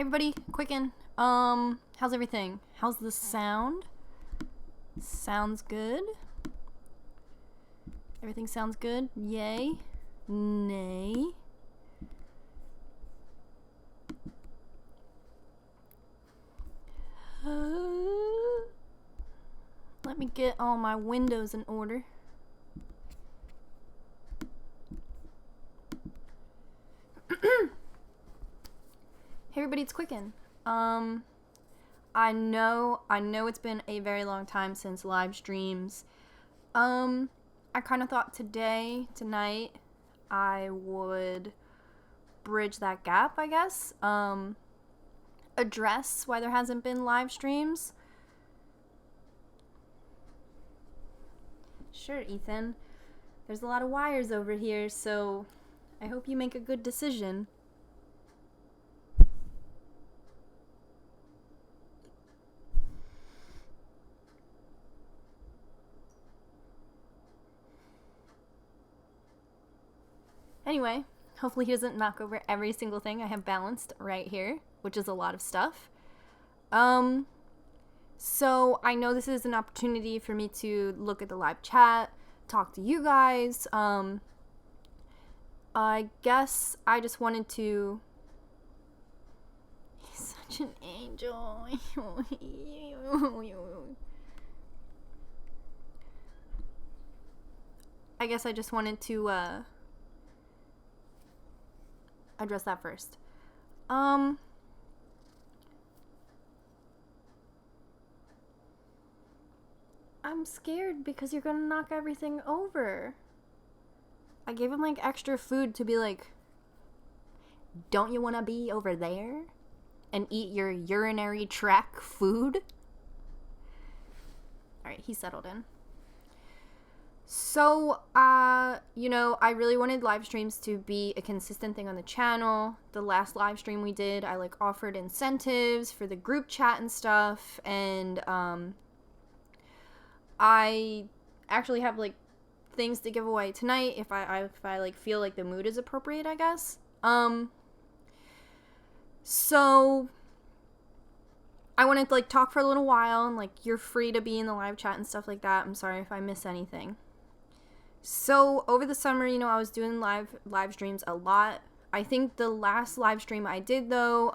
Hey everybody, quicken. How's everything? How's the sound? Sounds good. Everything sounds good. Yay. Nay. Let me get all my windows in order. Hey everybody, it's Quicken. I know it's been a very long time since live streams. I kind of thought tonight, I would bridge that gap, I guess. Address why there hasn't been live streams. Sure, Ethan. There's a lot of wires over here, so I hope you make a good decision. Anyway, hopefully he doesn't knock over every single thing I have balanced right here, which is a lot of stuff. So I know this is an opportunity for me to look at the live chat, talk to you guys. I guess I just wanted to... He's such an angel. I guess I just wanted to, address that first. I'm scared because you're gonna knock everything over. I gave him like extra food to be like, don't you want to be over there and eat your urinary tract food? Alright, he settled in. So, I really wanted live streams to be a consistent thing on the channel. The last live stream we did, I offered incentives for the group chat and stuff, and I actually have things to give away tonight if I feel like the mood is appropriate, I guess. So I wanted to talk for a little while, and you're free to be in the live chat and stuff like that. I'm sorry if I miss anything. So over the summer, I was doing live streams a lot. I think the last live stream I did, though,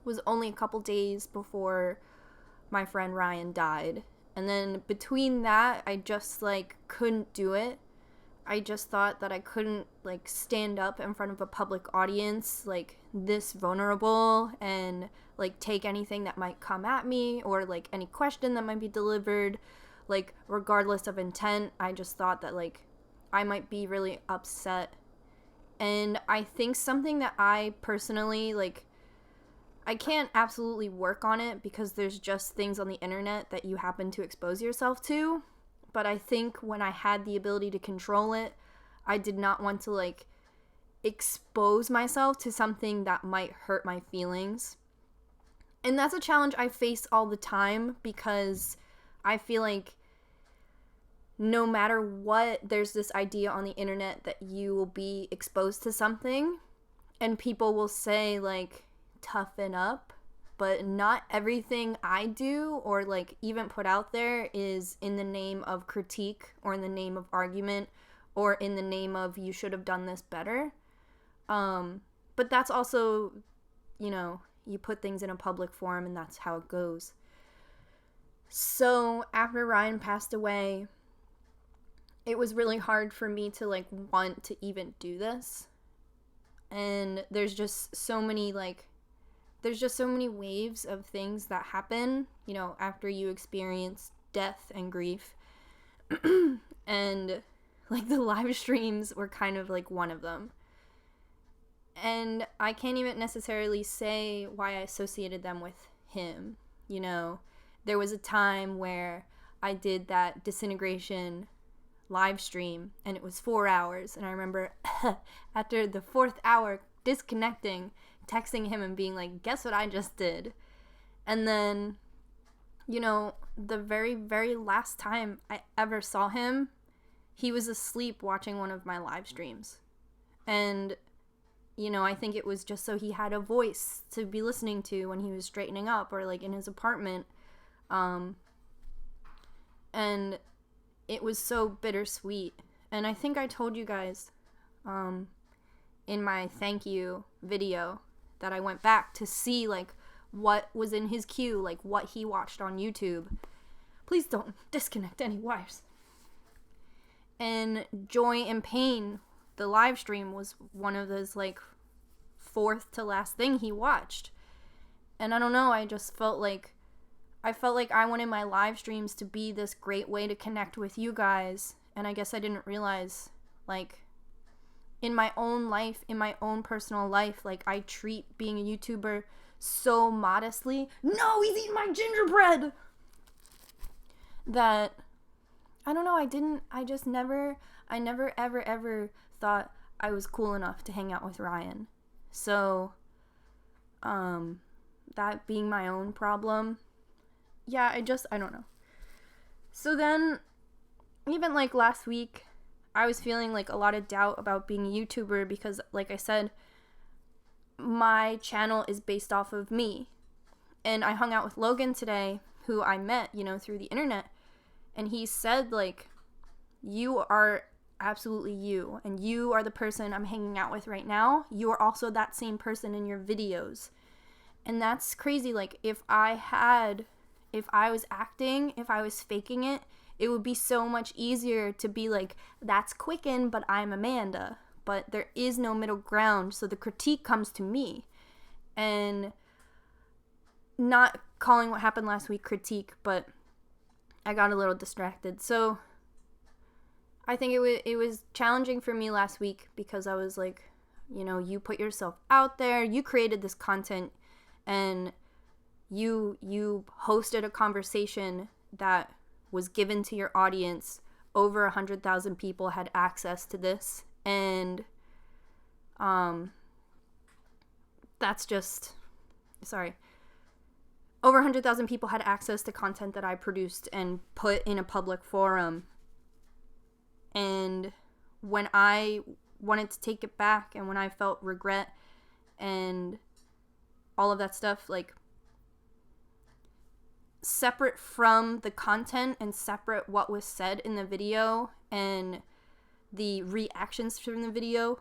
was only a couple days before my friend Ryan died. And then between that, I just, couldn't do it. I just thought that I couldn't, stand up in front of a public audience, this vulnerable and, take anything that might come at me or, any question that might be delivered. Regardless of intent, I just thought that, I might be really upset. And I think something that I personally, I can't absolutely work on it because there's just things on the internet that you happen to expose yourself to. But I think when I had the ability to control it, I did not want to, expose myself to something that might hurt my feelings. And that's a challenge I face all the time because I feel like no matter what, there's this idea on the internet that you will be exposed to something and people will say, toughen up. But not everything I do or, even put out there is in the name of critique or in the name of argument or in the name of you should have done this better. But that's also, you put things in a public forum and that's how it goes. So after Ryan passed away, it was really hard for me to, want to even do this. And there's just so many, waves of things that happen, after you experience death and grief. And, the live streams were kind of, one of them. And I can't even necessarily say why I associated them with him. There was a time where I did that disintegration live stream, and it was 4 hours. And I remember after the 4th hour disconnecting, texting him and being like, guess what I just did? And then, the very, very last time I ever saw him, he was asleep watching one of my live streams. And you know, I think it was just so he had a voice to be listening to when he was straightening up or like in his apartment. And it was so bittersweet. And I think I told you guys in my thank you video that I went back to see like what was in his queue, like what he watched on YouTube. Please don't disconnect any wires. And Joy and Pain, the live stream, was one of those like fourth to last thing he watched. And I don't know, I felt like I wanted my live streams to be this great way to connect with you guys. And I guess I didn't realize, like, in my own life, in my own personal life, like, I treat being a YouTuber so modestly. No, he's eating my gingerbread! That, I don't know, I never, ever thought I was cool enough to hang out with Ryan. So, that being my own problem, yeah, I don't know. So then, even like last week, I was feeling like a lot of doubt about being a YouTuber because, like I said, my channel is based off of me. And I hung out with Logan today, who I met, you know, through the internet. And he said, like, you are absolutely you. And you are the person I'm hanging out with right now. You are also that same person in your videos. And that's crazy. Like, if I was acting, if I was faking it, it would be so much easier to be like, that's Quicken, but I'm Amanda. But there is no middle ground, so the critique comes to me. And not calling what happened last week critique, but I got a little distracted. So I think it was challenging for me last week because I was like, you know, you put yourself out there, you created this content, and you hosted a conversation that was given to your audience. Over 100,000 people had access to this, and that's just, sorry, over 100,000 people had access to content that I produced and put in a public forum. And when I wanted to take it back, and when I felt regret and all of that stuff, like, separate from the content and separate what was said in the video and the reactions from the video,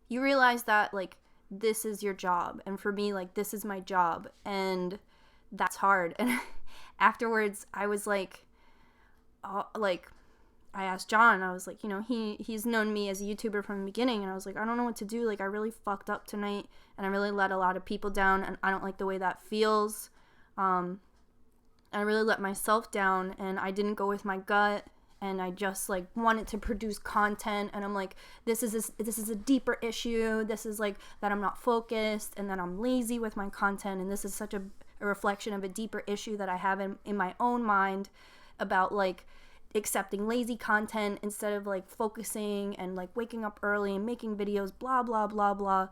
you realize that, like, this is your job. And for me, like, this is my job, and that's hard. And afterwards, I was like, I asked John, I was like, you know, he's known me as a YouTuber from the beginning, and I was like, I don't know what to do. Like, I really fucked up tonight, and I really let a lot of people down, and I don't like the way that feels. I really let myself down, and I didn't go with my gut, and I just, like, wanted to produce content, and I'm like, this is a deeper issue. This is, like, that I'm not focused, and that I'm lazy with my content, and this is such a reflection of a deeper issue that I have in my own mind about, like, accepting lazy content instead of, like, focusing and, like, waking up early and making videos, blah, blah, blah, blah.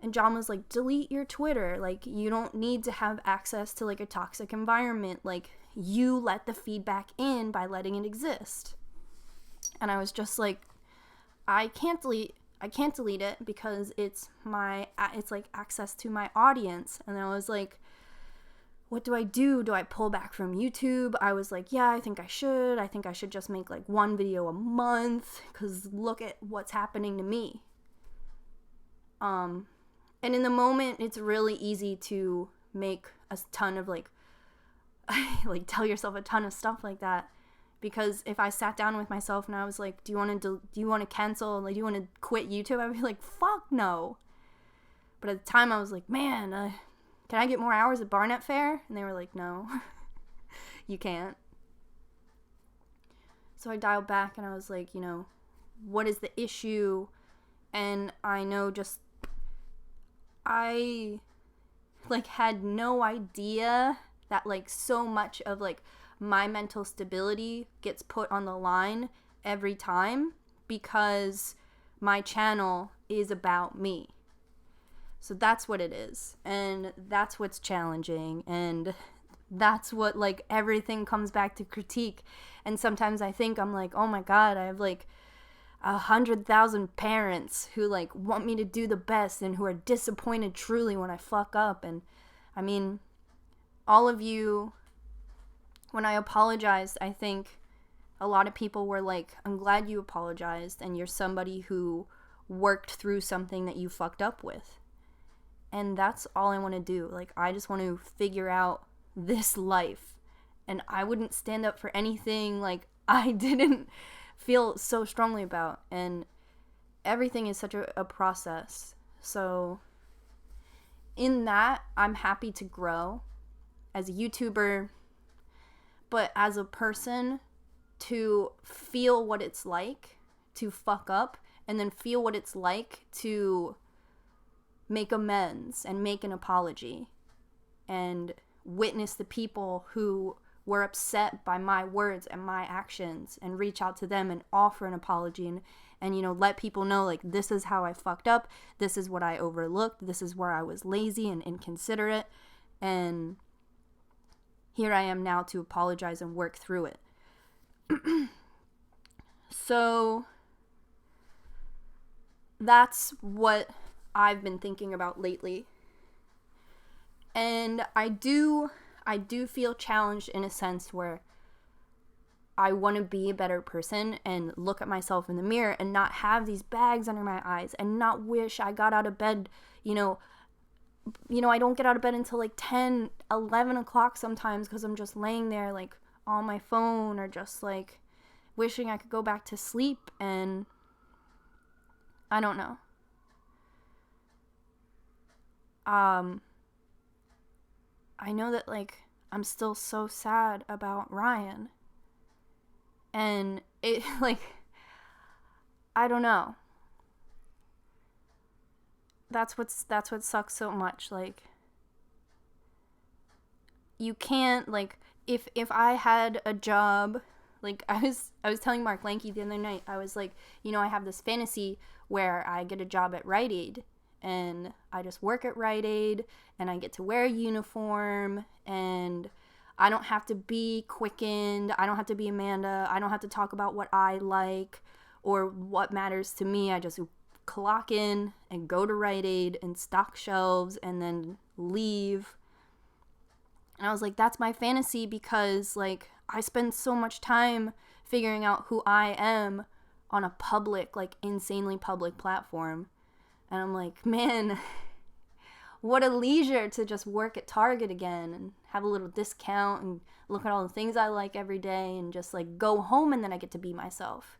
And John was like, delete your Twitter. Like, you don't need to have access to, like, a toxic environment. Like, you let the feedback in by letting it exist. And I was just like, I can't delete it because it's like access to my audience. And I was like, what do? Do I pull back from YouTube? I was like, yeah, I think I should just make, like, one video a month, because look at what's happening to me. And in the moment, it's really easy to make a ton of, like, tell yourself a ton of stuff like that. Because if I sat down with myself and I was like, do you want to cancel? Like, do you want to quit YouTube? I'd be like, fuck no. But at the time, I was like, man, can I get more hours at Barnet Fair? And they were like, no, you can't. So I dialed back and I was like, you know, what is the issue? And I know I, like, had no idea that, like, so much of, like, my mental stability gets put on the line every time because my channel is about me. So that's what it is, and that's what's challenging, and that's what, like, everything comes back to critique. And sometimes I think, I'm like, oh my god, 100,000 parents who like want me to do the best and who are disappointed truly when I fuck up. And I mean, all of you, when I apologized, I think a lot of people were like, I'm glad you apologized and you're somebody who worked through something that you fucked up with. And that's all I want to do. Like, I just want to figure out this life. And I wouldn't stand up for anything like I didn't feel so strongly about. And everything is such a process. So in that, I'm happy to grow as a YouTuber, but as a person, to feel what it's like to fuck up and then feel what it's like to make amends and make an apology and witness the people who were upset by my words and my actions and reach out to them and offer an apology and you know, let people know, like, this is how I fucked up, this is what I overlooked, this is where I was lazy and inconsiderate, and here I am now to apologize and work through it. So that's what I've been thinking about lately. And I do feel challenged in a sense where I want to be a better person and look at myself in the mirror and not have these bags under my eyes and not wish I got out of bed, you know, I don't get out of bed until like 10, 11 o'clock sometimes because I'm just laying there like on my phone or just like wishing I could go back to sleep, and I don't know. I know that like I'm still so sad about Ryan, and it like, I don't know. That's what sucks so much. Like, you can't, like, if I had a job, like I was telling Mark Lanky the other night, I was like, you know, I have this fantasy where I get a job at Rite Aid and I just work at Rite Aid and I get to wear a uniform and I don't have to be quickened, I don't have to be Amanda, I don't have to talk about what I like or what matters to me. I just clock in and go to Rite Aid and stock shelves and then leave. And I was like, that's my fantasy, because like I spend so much time figuring out who I am on a public, like insanely public platform. And I'm like, man, what a leisure to just work at Target again and have a little discount and look at all the things I like every day and just like go home and then I get to be myself.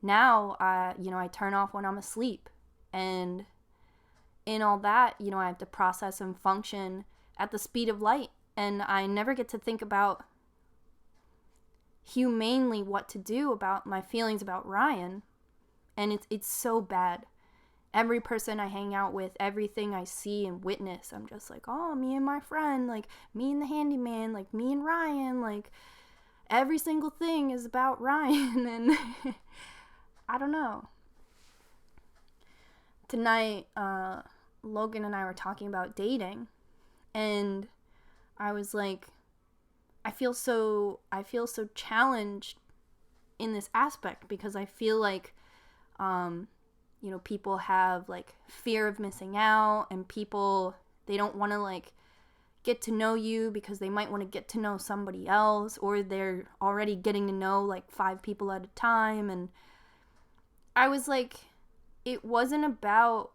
Now, I turn off when I'm asleep, and in all that, you know, I have to process and function at the speed of light, and I never get to think about humanely what to do about my feelings about Ryan, and it's so bad. Every person I hang out with, everything I see and witness, I'm just like, oh, me and my friend, like, me and the handyman, like, me and Ryan, like, every single thing is about Ryan, and I don't know. Tonight, Logan and I were talking about dating, and I was like, I feel so challenged in this aspect, because I feel like, people have like fear of missing out, and people, they don't want to like get to know you because they might want to get to know somebody else, or they're already getting to know like 5 people at a time. And I was like, it wasn't about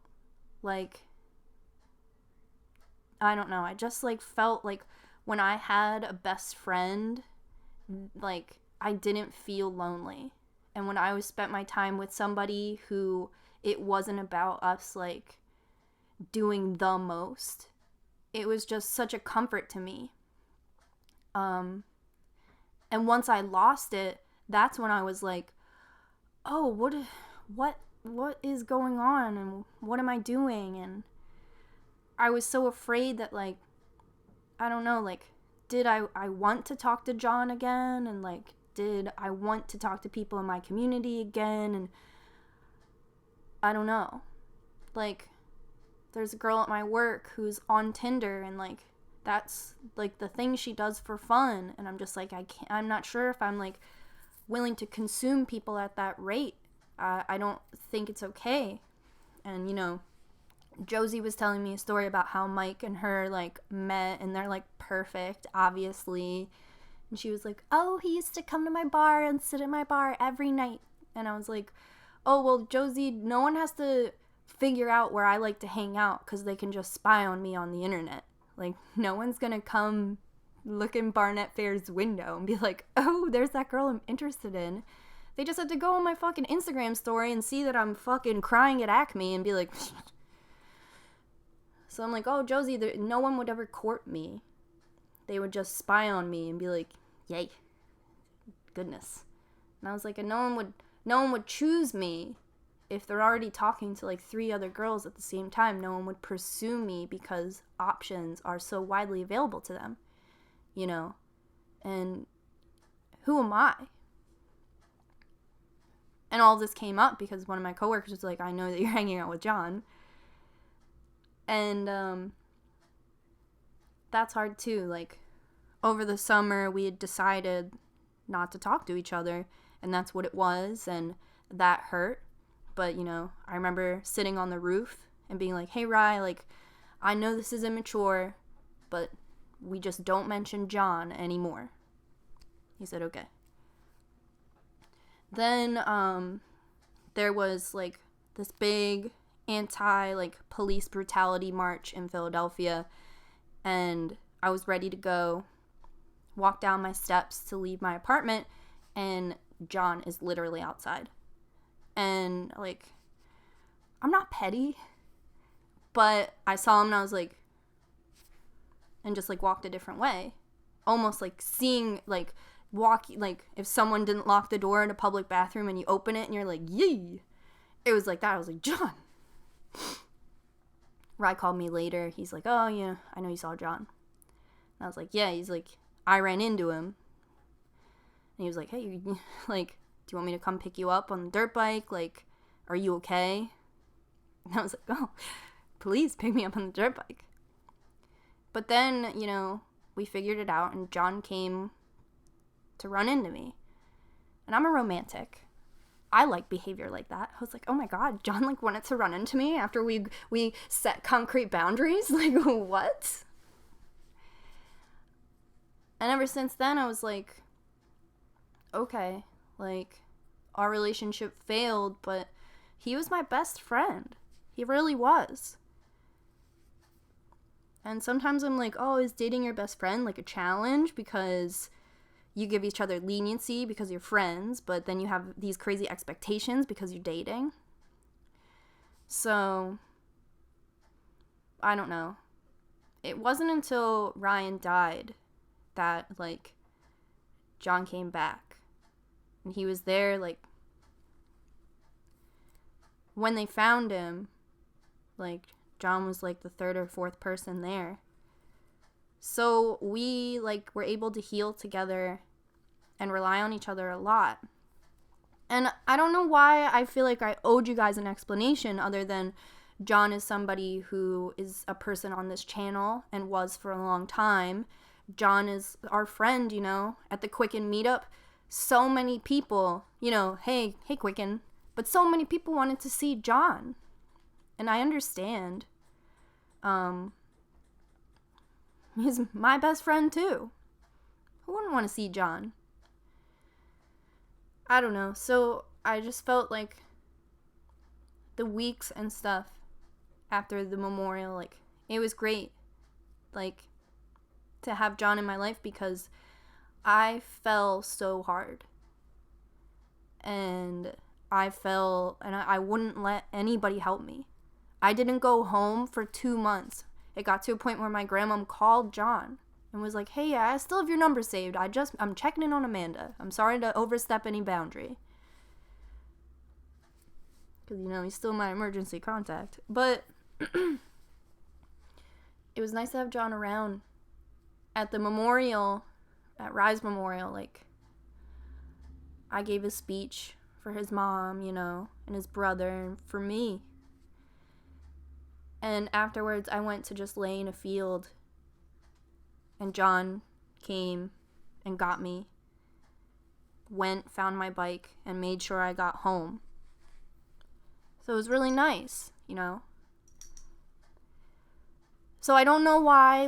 like, I don't know, I just like felt like when I had a best friend, like I didn't feel lonely. And when I spent my time with somebody who it wasn't about us like doing the most, it was just such a comfort to me. And once I lost it, that's when I was like, oh, what is going on, and what am I doing? And I was so afraid that like, I don't know, like, did I want to talk to John again? And like, did I want to talk to people in my community again? And I don't know. Like, there's a girl at my work who's on Tinder, and like, that's like the thing she does for fun. And I'm just like, I'm not sure if I'm like willing to consume people at that rate. I don't think it's okay. And, you know, Josie was telling me a story about how Mike and her, like, met, and they're, like, perfect, obviously. And she was like, oh, he used to come to my bar and sit at my bar every night. And I was like, oh, well, Josie, no one has to figure out where I like to hang out because they can just spy on me on the internet. Like, no one's gonna come look in Barnett Fair's window and be like, oh, there's that girl I'm interested in. They just had to go on my fucking Instagram story and see that I'm fucking crying at Acme and be like... So I'm like, oh, Josie, no one would ever court me. They would just spy on me and be like, yay, goodness. And I was like, and no one would choose me if they're already talking to like 3 other girls at the same time. No one would pursue me because options are so widely available to them, you know. And who am I? And all this came up because one of my coworkers was like, I know that you're hanging out with John. And that's hard too. Like, over the summer, we had decided not to talk to each other, and that's what it was, and that hurt. But, you know, I remember sitting on the roof and being like, hey, Rye, like, I know this is immature, but we just don't mention John anymore. He said, okay. Then there was, like, this big police brutality march in Philadelphia, and I was ready to go, walk down my steps to leave my apartment, and John is literally outside. And, like, I'm not petty, but I saw him and I was like, and just, like, walked a different way. Almost, like, seeing, like, if someone didn't lock the door in a public bathroom and you open it and you're like, yee! It was like that. I was like, John! Rye called me later. He's like, oh, yeah, I know you saw John. And I was like, yeah. He's like, I ran into him. And he was like, hey, like, do you want me to come pick you up on the dirt bike? Like, are you okay? And I was like, oh, please pick me up on the dirt bike. But then, you know, we figured it out, and John came to run into me. And I'm a romantic. I like behavior like that. I was like, oh my God, John, like, wanted to run into me after we set concrete boundaries? Like, what? And ever since then, I was like, okay, like, our relationship failed, but he was my best friend. He really was. And sometimes I'm like, oh, is dating your best friend like a challenge because you give each other leniency because you're friends, but then you have these crazy expectations because you're dating? So, I don't know. It wasn't until Ryan died that, like, John came back. And he was there, like, when they found him, like, John was, like, the 3rd or 4th person there. So we, like, were able to heal together and rely on each other a lot. And I don't know why I feel like I owed you guys an explanation other than John is somebody who is a person on this channel and was for a long time. John is our friend, you know, at the Quicken meetup. So many people, you know, hey Quicken, but so many people wanted to see John. And I understand. He's my best friend too. Who wouldn't want to see John? I don't know. So I just felt like the weeks and stuff after the memorial, like, it was great, like, to have John in my life because I fell so hard. And I wouldn't let anybody help me. I didn't go home for 2 months. It got to a point where my grandma called John and was like, hey, I still have your number saved. I'm checking in on Amanda. I'm sorry to overstep any boundary. Because, you know, he's still my emergency contact. But it was nice to have John around. At the memorial, at Rye's memorial, like, I gave a speech for his mom, you know, and his brother, and for me. And afterwards, I went to just lay in a field, and John came and got me, found my bike, and made sure I got home. So it was really nice, So I don't know why,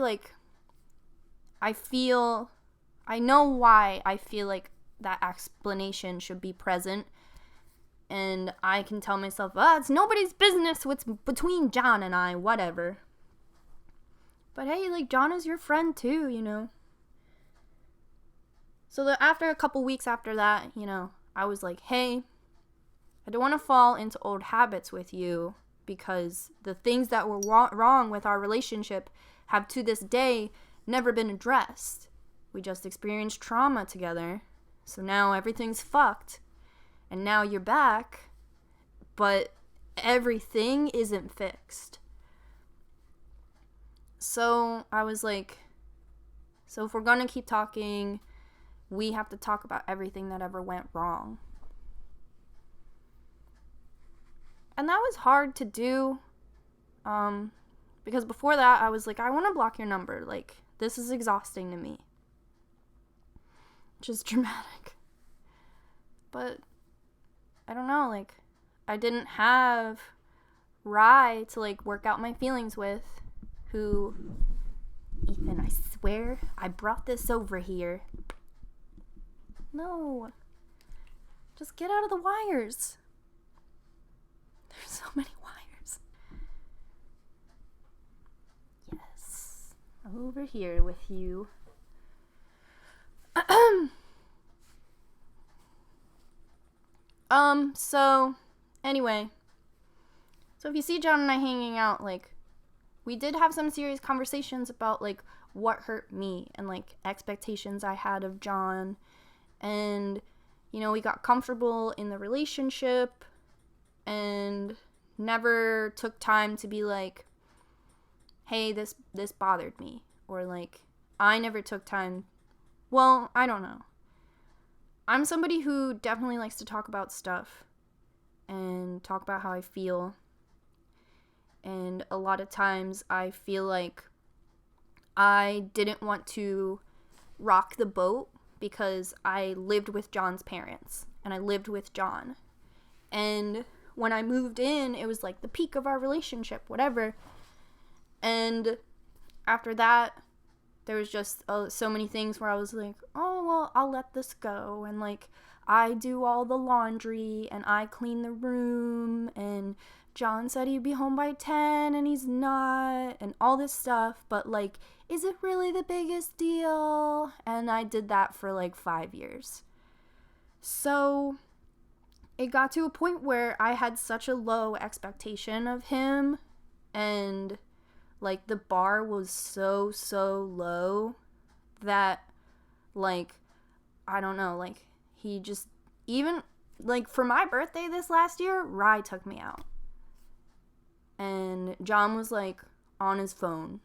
I know why I feel like that explanation should be present. And I can tell myself, it's nobody's business what's between John and I, whatever. But hey, John is your friend too, So after a couple weeks after that, I was like, hey, I don't want to fall into old habits with you, because the things that were wrong with our relationship have to this day never been addressed. We just experienced trauma together. So now everything's fucked. And now you're back, but everything isn't fixed. So I was like, so if we're going to keep talking, we have to talk about everything that ever went wrong. And that was hard to do, because before that, I was like, I want to block your number. This is exhausting to me. Which is dramatic. But, I don't know, I didn't have Rye to, work out my feelings with, who, Ethan, I swear, I brought this over here. No. Just get out of the wires. There's so many wires. Yes. Over here with you. So, anyway. So if you see John and I hanging out, we did have some serious conversations about, what hurt me and, expectations I had of John. And, we got comfortable in the relationship and never took time to be like, hey, this bothered me. Or, I never took time. Well, I don't know. I'm somebody who definitely likes to talk about stuff and talk about how I feel. And a lot of times I feel like I didn't want to rock the boat because I lived with John's parents and I lived with John. And when I moved in, it was the peak of our relationship, whatever. And after that, there was just so many things where I was like, oh, well, I'll let this go. And, I do all the laundry, and I clean the room, and John said he'd be home by 10, and he's not, and all this stuff. But, is it really the biggest deal? And I did that for, 5 years. So it got to a point where I had such a low expectation of him, and the bar was so low that, I don't know, he just, even, for my birthday this last year, Rye took me out. And John was, on his phone.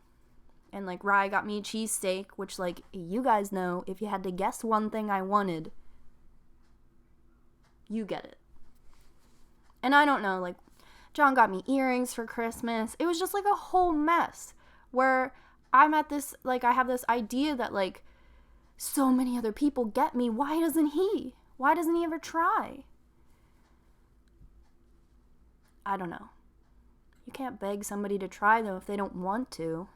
And, Rye got me a cheesesteak, which, you guys know, if you had to guess one thing I wanted, you get it. And I don't know, John got me earrings for Christmas. It was just, a whole mess where I'm at this, I have this idea that, so many other people get me. Why doesn't he? Why doesn't he ever try? I don't know. You can't beg somebody to try, though, if they don't want to.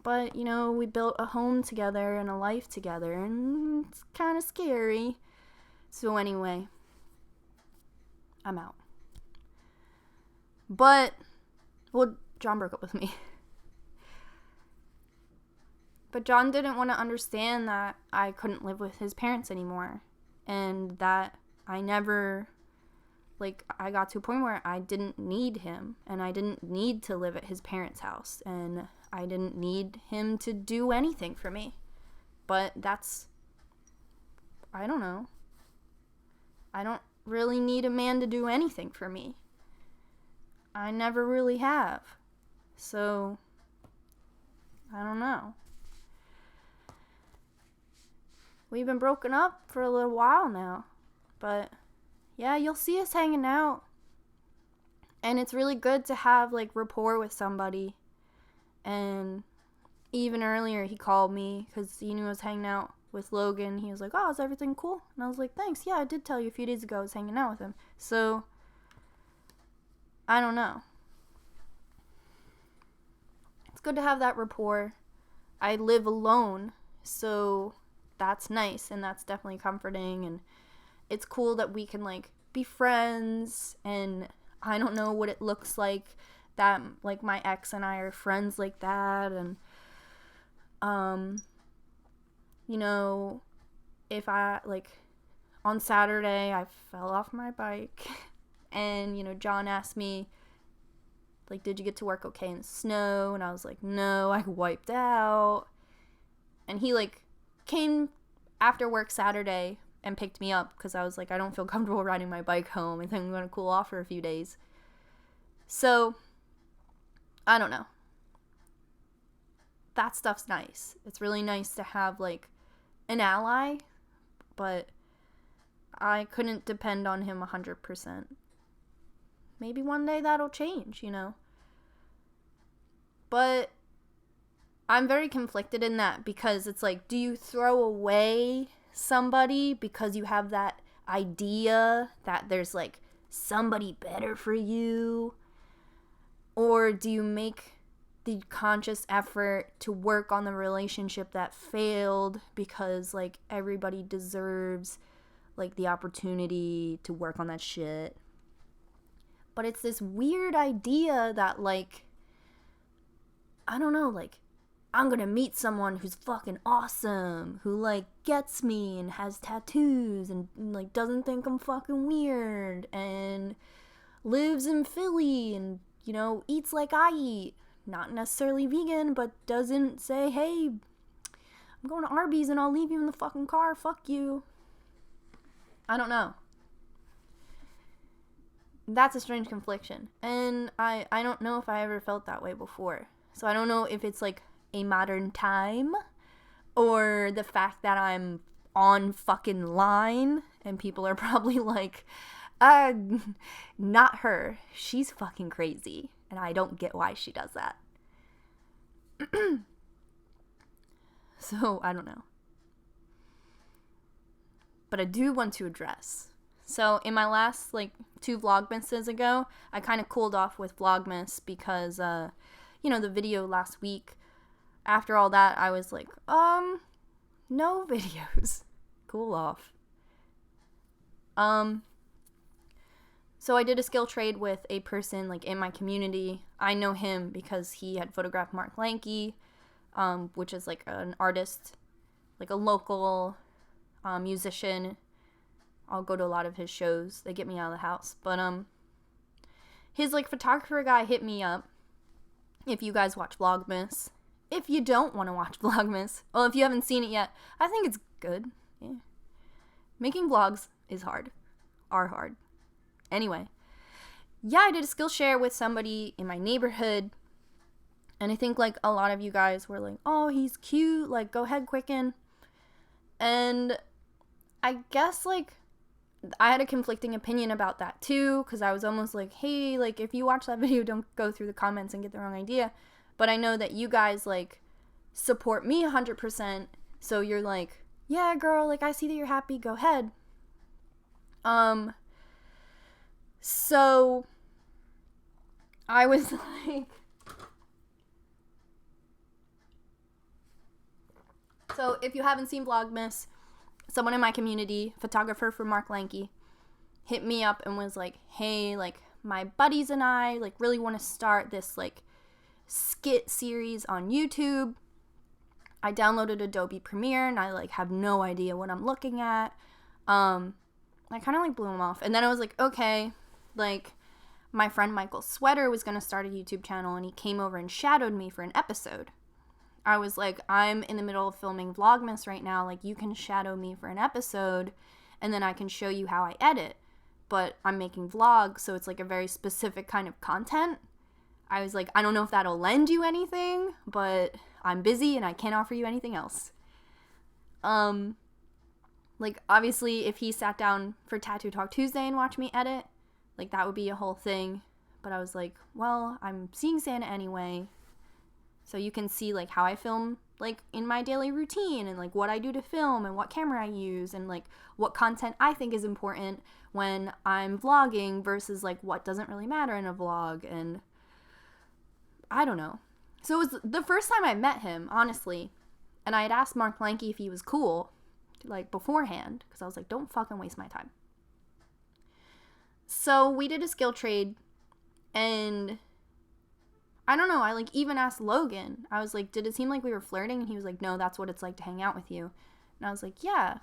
But, we built a home together and a life together, and it's kind of scary. So anyway, I'm out. But, well, John broke up with me. But John didn't want to understand that I couldn't live with his parents anymore. And that I never, I got to a point where I didn't need him. And I didn't need to live at his parents' house. And I didn't need him to do anything for me. But that's, I don't know. I don't really need a man to do anything for me. I never really have. So, I don't know. We've been broken up for a little while now. But, yeah, you'll see us hanging out. And it's really good to have, rapport with somebody. And even earlier, he called me because he knew I was hanging out with Logan. He was like, oh, is everything cool? And I was like, thanks. Yeah, I did tell you a few days ago I was hanging out with him. So, I don't know. It's good to have that rapport. I live alone, so that's nice, and that's definitely comforting, and it's cool that we can, like, be friends, and I don't know what it looks like that, like, my ex and I are friends like that, and, you know, if I, like, on Saturday, I fell off my bike, and, you know, John asked me, like, did you get to work okay in the snow? And I was like, no, I wiped out. And he, like, came after work Saturday and picked me up because I was like, I don't feel comfortable riding my bike home. I think I'm going to cool off for a few days. So, I don't know. That stuff's nice. It's really nice to have, like, an ally, but I couldn't depend on him 100%. Maybe one day that'll change, you know. But I'm very conflicted in that because it's like, do you throw away somebody because you have that idea that there's, like, somebody better for you? Or do you make the conscious effort to work on the relationship that failed because, like, everybody deserves, like, the opportunity to work on that shit? But it's this weird idea that, like, I don't know, like, I'm gonna meet someone who's fucking awesome, who, like, gets me and has tattoos and, like, doesn't think I'm fucking weird and lives in Philly and, you know, eats like I eat. Not necessarily vegan, but doesn't say, hey, I'm going to Arby's and I'll leave you in the fucking car, fuck you. I don't know. That's a strange confliction. And I don't know if I ever felt that way before. So I don't know if it's, like, a modern time or the fact that I'm on fucking line and people are probably like, not her. She's fucking crazy. And I don't get why she does that. So, I don't know. But I do want to address. So, in my last, like, 2 Vlogmases ago, I kind of cooled off with Vlogmas because, you know, the video last week, after all that, I was like, no videos. Cool off. So I did a skill trade with a person, like, in my community. I know him because he had photographed Mark Lankey, which is, like, an artist, like, a local musician. I'll go to a lot of his shows. They get me out of the house. But, his, like, photographer guy hit me up. If you guys watch Vlogmas. If you don't want to watch Vlogmas. Well, if you haven't seen it yet, I think it's good. Yeah. Making vlogs is hard. Are hard. Anyway. Yeah, I did a Skillshare with somebody in my neighborhood. And I think, like, a lot of you guys were like, oh, he's cute. Like, go ahead, Quicken. And I guess, like, I had a conflicting opinion about that too, because I was almost like, hey, like, if you watch that video, don't go through the comments and get the wrong idea. But I know that you guys, like, support me 100%, so you're like, yeah, girl, like, I see that you're happy, go ahead. So I was like, so if you haven't seen Vlogmas, someone in my community, photographer for Mark Lankey, hit me up and was like, hey, like, my buddies and I, like, really want to start this, like, skit series on YouTube. I downloaded Adobe Premiere and I, like, have no idea what I'm looking at. I kind of, like, blew him off. And then I was like, okay, like, my friend Michael Sweater was going to start a YouTube channel and he came over and shadowed me for an episode. I was like, I'm in the middle of filming Vlogmas right now. Like, you can shadow me for an episode and then I can show you how I edit. But I'm making vlogs, so it's, like, a very specific kind of content. I was like, I don't know if that'll lend you anything, but I'm busy and I can't offer you anything else. Like, obviously, if he sat down for Tattoo Talk Tuesday and watched me edit, like, that would be a whole thing. But I was like, well, I'm seeing Santa anyway, so you can see, like, how I film like in my daily routine and like what I do to film and what camera I use and like what content I think is important when I'm vlogging versus like what doesn't really matter in a vlog. And I don't know. So it was the first time I met him, honestly, and I had asked Mark Lanke if he was cool, like beforehand, because I was like, don't fucking waste my time. So we did a skill trade, and I don't know, I like even asked Logan, I was like, did it seem like we were flirting? And he was like, no, that's what it's like to hang out with you. And I was like, yeah.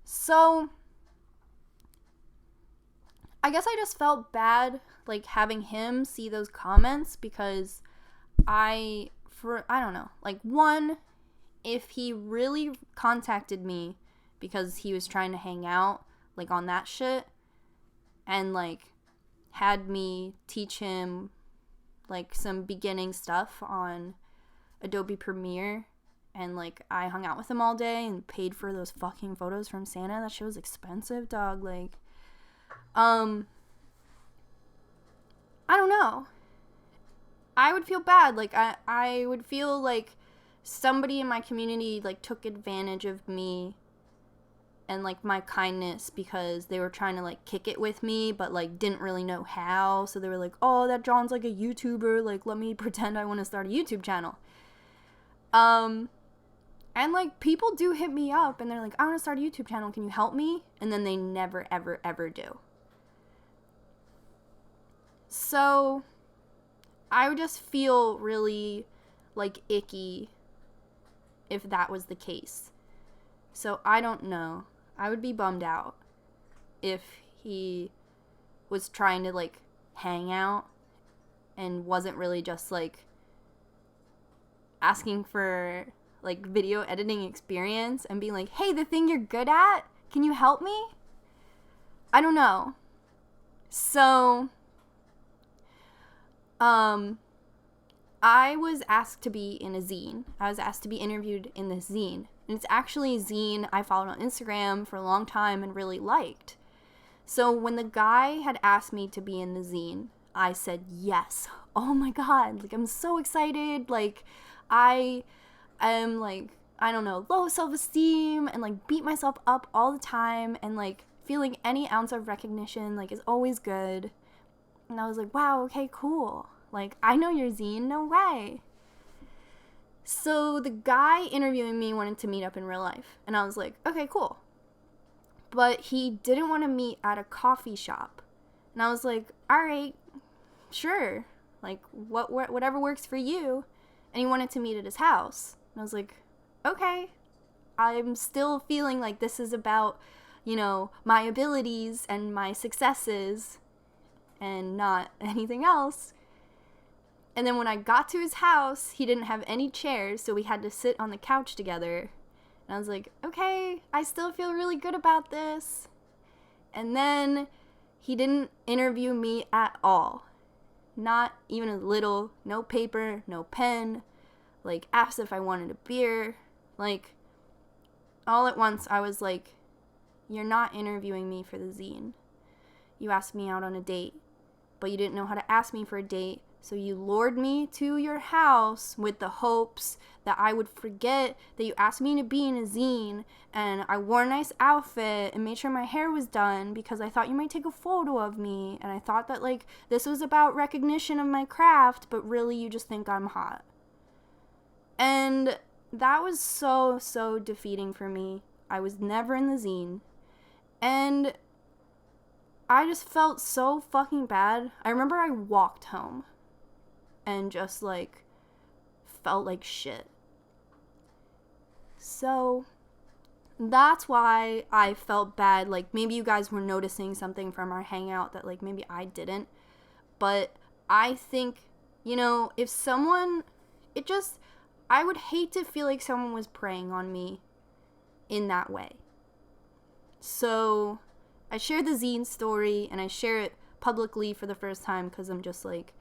So I guess I just felt bad like having him see those comments, because I don't know, like, one, if he really contacted me because he was trying to hang out like on that shit and like had me teach him like some beginning stuff on Adobe Premiere, and like I hung out with him all day and paid for those fucking photos from Santa, that shit was expensive, dog. Like I don't know, I would feel bad. Like I would feel like somebody in my community like took advantage of me and like my kindness because they were trying to like kick it with me but like didn't really know how. So they were like, oh, that John's like a YouTuber, like let me pretend I want to start a YouTube channel. And like people do hit me up and they're like, I want to start a YouTube channel, can you help me? And then they never ever ever do. So I would just feel really like icky if that was the case. So I don't know. I would be bummed out if he was trying to like hang out and wasn't really just like asking for like video editing experience and being like, hey, the thing you're good at, can you help me? I don't know. So I was asked to be in a zine. I was asked to be interviewed in this zine. And it's actually a zine I followed on Instagram for a long time and really liked. So when the guy had asked me to be in the zine, I said yes. Oh my god, like I'm so excited. Like I am like, I don't know, low self-esteem and like beat myself up all the time, and like feeling any ounce of recognition like is always good. And I was like, wow, okay, cool. Like, I know your zine, no way. So the guy interviewing me wanted to meet up in real life. And I was like, okay, cool. But he didn't want to meet at a coffee shop. And I was like, all right, sure. Like, whatever works for you. And he wanted to meet at his house. And I was like, okay. I'm still feeling like this is about, you know, my abilities and my successes and not anything else. And then when I got to his house, he didn't have any chairs, so we had to sit on the couch together. And I was like, okay, I still feel really good about this. And then he didn't interview me at all. Not even a little. No paper, no pen. Like, asked if I wanted a beer. Like, all at once, I was like, you're not interviewing me for the zine. You asked me out on a date, but you didn't know how to ask me for a date. So you lured me to your house with the hopes that I would forget that you asked me to be in a zine, and I wore a nice outfit and made sure my hair was done because I thought you might take a photo of me, and I thought that like this was about recognition of my craft, but really you just think I'm hot. And that was so defeating for me. I was never in the zine. And I just felt so fucking bad. I remember I walked home and just like felt like shit. So that's why I felt bad. Like maybe you guys were noticing something from our hangout that like maybe I didn't. But I think, you know, if someone, I would hate to feel like someone was preying on me in that way. So I share the zine story and I share it publicly for the first time because I'm just like,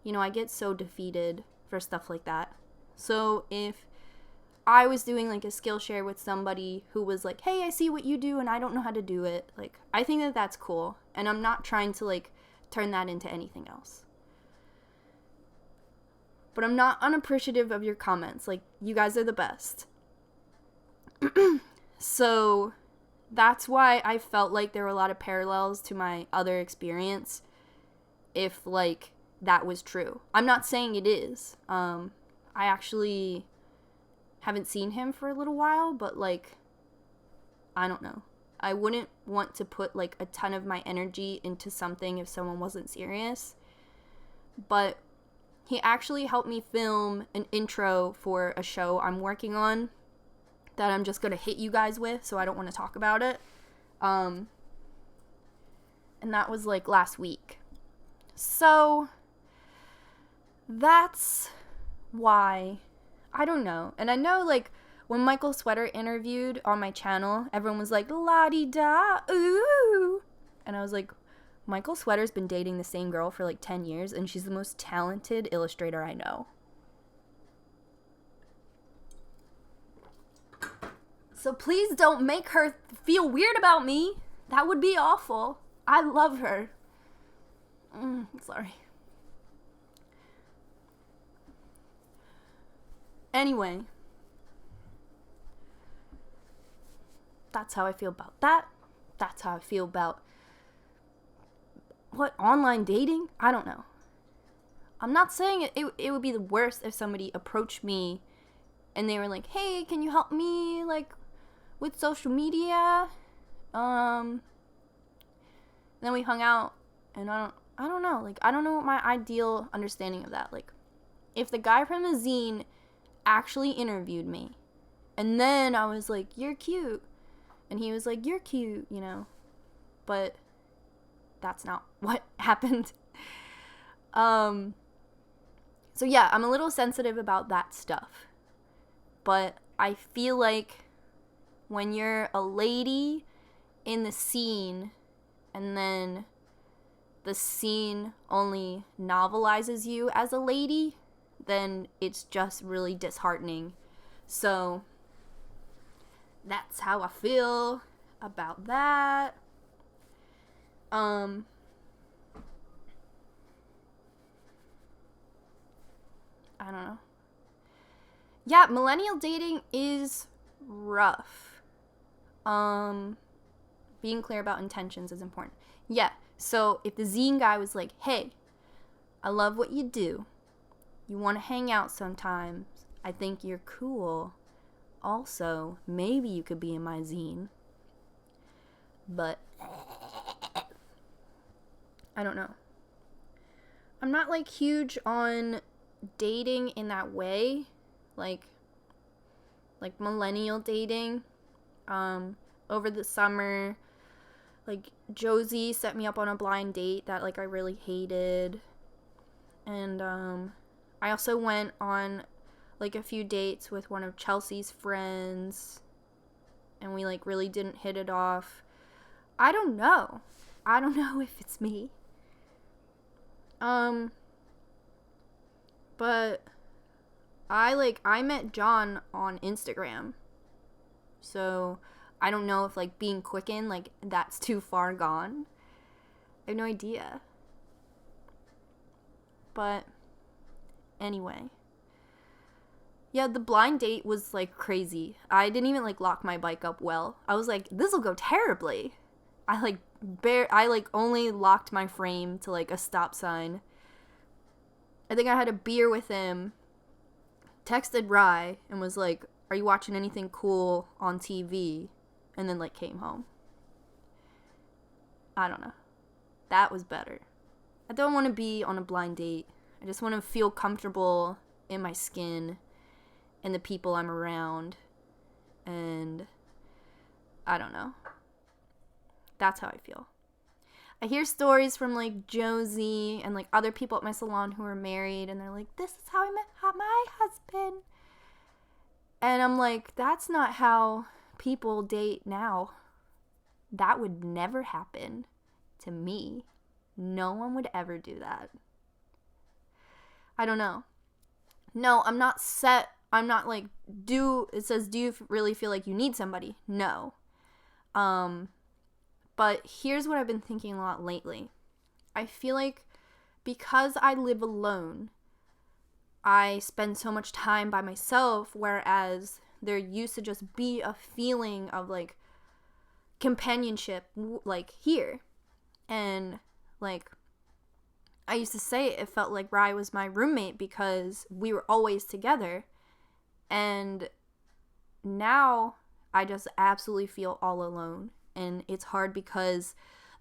you know, I get so defeated for stuff like that. So if I was doing like a skill share with somebody who was like, hey, I see what you do and I don't know how to do it, like, I think that that's cool. And I'm not trying to like turn that into anything else. But I'm not unappreciative of your comments. Like, you guys are the best. So that's why I felt like there were a lot of parallels to my other experience, if, like, that was true. I'm not saying it is. I actually haven't seen him for a little while, but, like, I don't know. I wouldn't want to put, like, a ton of my energy into something if someone wasn't serious. But he actually helped me film an intro for a show I'm working on that I'm just going to hit you guys with, so I don't want to talk about it. And that was, like, last week. So that's why, I don't know. And I know, like, when Michael Sweater interviewed on my channel, everyone was like, la-di-da, ooh. And I was like, Michael Sweater's been dating the same girl for like 10 years, and she's the most talented illustrator I know. So please don't make her feel weird about me. That would be awful. I love her. Sorry. Anyway. That's how I feel about that. That's how I feel about online dating? I don't know. I'm not saying it would be the worst if somebody approached me and they were like, hey, can you help me, like, with social media? Then we hung out, and I don't know. Like, I don't know what my ideal understanding of that. Like, if the guy from the zine actually interviewed me, and then I was like, you're cute, and he was like, you're cute, you know, but that's not what happened. So yeah, I'm a little sensitive about that stuff, but I feel like when you're a lady in the scene and then the scene only novelizes you as a lady, then it's just really disheartening. So that's how I feel about that. I don't know. Yeah, millennial dating is rough. Being clear about intentions is important. Yeah, so if the zine guy was like, hey, I love what you do. You want to hang out sometimes. I think you're cool. Also, maybe you could be in my zine. But I don't know. I'm not, like, huge on dating in that way. Like millennial dating. Over the summer, like, Josie set me up on a blind date that, like, I really hated. And I also went on, like, a few dates with one of Chelsea's friends, and we, like, really didn't hit it off. I don't know if it's me. But I met John on Instagram. So I don't know if, like, being Quicken, like, that's too far gone. I have no idea. But anyway. Yeah, the blind date was, like, crazy. I didn't even, like, lock my bike up well. I was like, this'll go terribly. I only locked my frame to, like, a stop sign. I think I had a beer with him, texted Rye, and was like, are you watching anything cool on TV? And then, like, came home. I don't know. That was better. I don't want to be on a blind date. I just want to feel comfortable in my skin and the people I'm around. And I don't know. That's how I feel. I hear stories from, like, Josie and, like, other people at my salon who are married, and they're like, this is how I met my husband. And I'm like, that's not how people date now. That would never happen to me. No one would ever do that. I don't know. No, I'm not set. I'm not like, it says, do you really feel like you need somebody? No. But here's what I've been thinking a lot lately. I feel like because I live alone, I spend so much time by myself, whereas there used to just be a feeling of like companionship like here. And like I used to say it felt like Rye was my roommate because we were always together. And now I just absolutely feel all alone. And it's hard because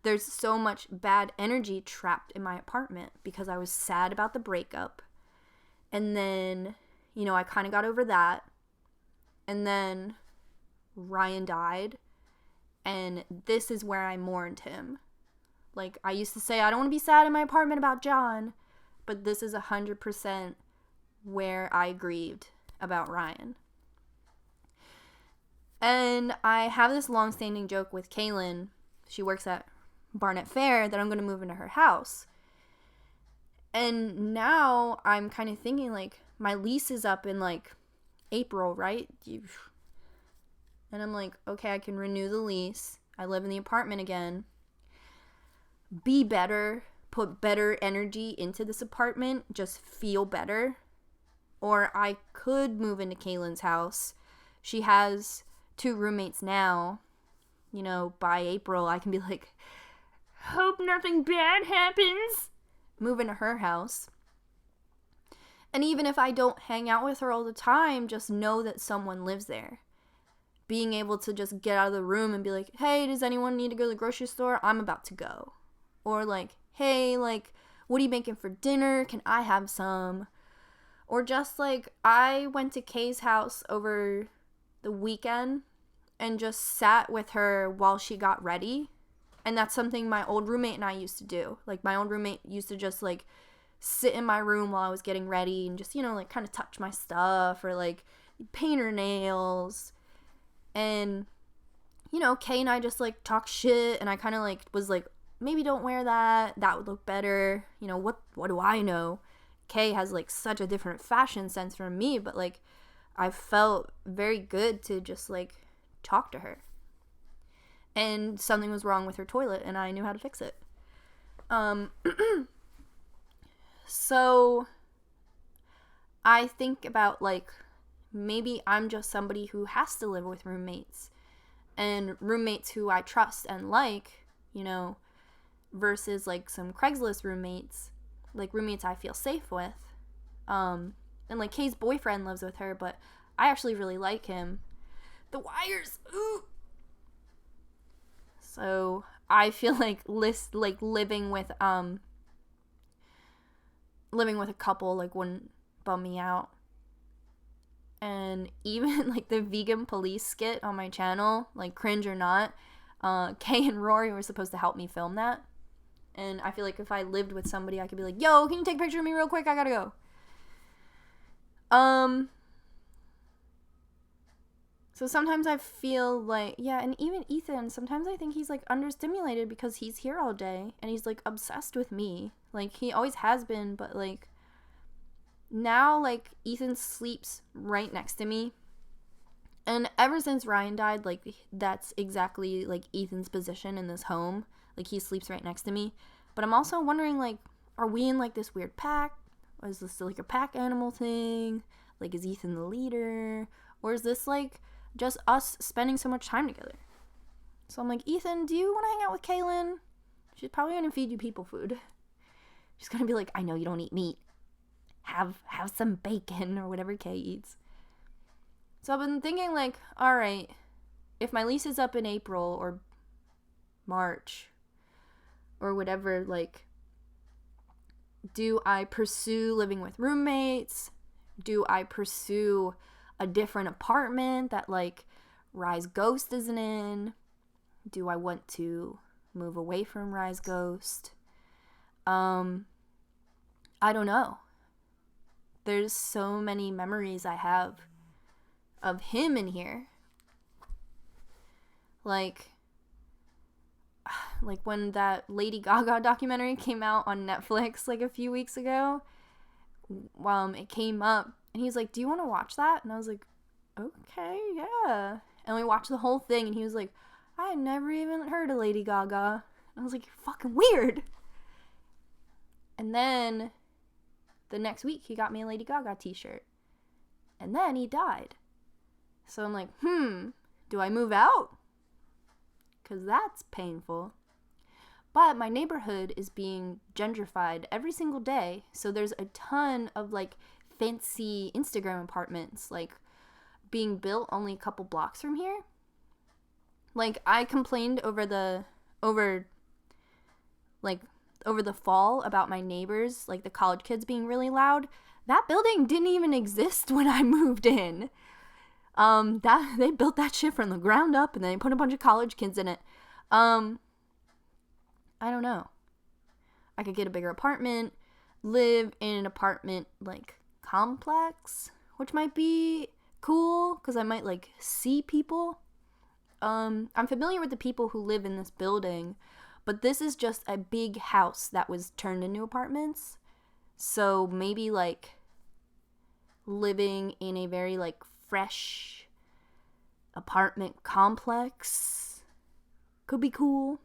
there's so much bad energy trapped in my apartment because I was sad about the breakup. And then, you know, I kind of got over that. And then Ryan died. And this is where I mourned him. Like, I used to say, I don't want to be sad in my apartment about John. But this is 100% where I grieved about Ryan. And I have this long-standing joke with Kaylin. She works at Barnett Fair, that I'm going to move into her house. And now I'm kind of thinking, like, my lease is up in, like, April, right? And I'm like, okay, I can renew the lease. I live in the apartment again. Be better. Put better energy into this apartment. Just feel better. Or I could move into Kaylin's house. She has 2 roommates now. You know, by April, I can be like, hope nothing bad happens. Move into her house. And even if I don't hang out with her all the time, just know that someone lives there. Being able to just get out of the room and be like, hey, does anyone need to go to the grocery store? I'm about to go. Or like, hey, like, what are you making for dinner? Can I have some? Or just like, I went to Kay's house over the weekend and just sat with her while she got ready. And that's something my old roommate and I used to do. Like, my old roommate used to just, like, sit in my room while I was getting ready and just, you know, like, kind of touch my stuff or, like, paint her nails. And, you know, Kay and I just, like, talk shit. And I kind of, like, was like, maybe don't wear that. That would look better. You know, what do I know? Kay has, like, such a different fashion sense from me. But, like, I felt very good to just, like, talk to her. And something was wrong with her toilet, and I knew how to fix it. So I think about, like, maybe I'm just somebody who has to live with roommates. And roommates who I trust and like, you know, versus, like, some Craigslist roommates. Like, roommates I feel safe with. And, like, Kay's boyfriend lives with her, but I actually really like him. The wires! Ooh! So I feel like living with a couple, like, wouldn't bum me out. And even, like, the vegan police skit on my channel, like, cringe or not, Kay and Rory were supposed to help me film that. And I feel like if I lived with somebody, I could be like, yo, can you take a picture of me real quick? I gotta go. So sometimes I feel like, yeah, and even Ethan, sometimes I think he's, like, understimulated because he's here all day and he's, like, obsessed with me. Like, he always has been, but, like, now, like, Ethan sleeps right next to me. And ever since Ryan died, like, that's exactly, like, Ethan's position in this home. Like, he sleeps right next to me. But I'm also wondering, like, are we in, like, this weird pack? Or is this, like, a pack animal thing? Like, is Ethan the leader? Or is this, like, just us spending so much time together? So I'm like, Ethan, do you want to hang out with Kaylin? She's probably going to feed you people food. She's going to be like, I know you don't eat meat. Have some bacon or whatever Kay eats. So I've been thinking, like, all right, if my lease is up in April or March or whatever, like, do I pursue living with roommates? Do I pursue a different apartment that, like, Rye's ghost isn't in? Do I want to move away from Rye's ghost? I don't know. There's so many memories I have of him in here. Like when that Lady Gaga documentary came out on Netflix, like, a few weeks ago, it came up, and he was like, do you want to watch that? And I was like, okay, yeah. And we watched the whole thing, and he was like, I had never even heard of Lady Gaga. And I was like, you're fucking weird. And then the next week he got me a Lady Gaga t-shirt. And then he died. So I'm like, do I move out? Because that's painful. But my neighborhood is being gentrified every single day. So there's a ton of, like, fancy Instagram apartments, like, being built only a couple blocks from here. Like, I complained over the fall about my neighbors, like, the college kids being really loud. That building didn't even exist when I moved in. They built that shit from the ground up, and then they put a bunch of college kids in it. I don't know. I could get a bigger apartment, live in an apartment, like, complex, which might be cool, because I might, like, see people. I'm familiar with the people who live in this building, but this is just a big house that was turned into apartments. So maybe, like, living in a very, like, fresh apartment complex could be cool.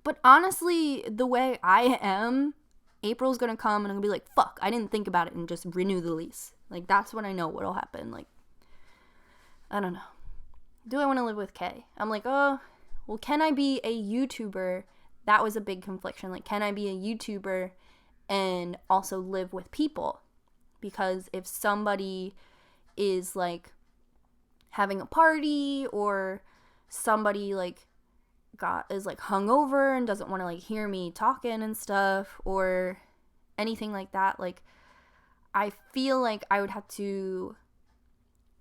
But honestly, the way I am, April's gonna come and I'm gonna be like, fuck, I didn't think about it, and just renew the lease. Like, that's when I know what'll happen. Like, I don't know. Do I want to live with Kay? I'm like, oh, well, can I be a YouTuber? That was a big confliction. Like, can I be a YouTuber and also live with people? Because if somebody is, like, having a party, or somebody, like, is, like, hungover and doesn't want to, like, hear me talking and stuff, or anything like that, like, I feel like I would have to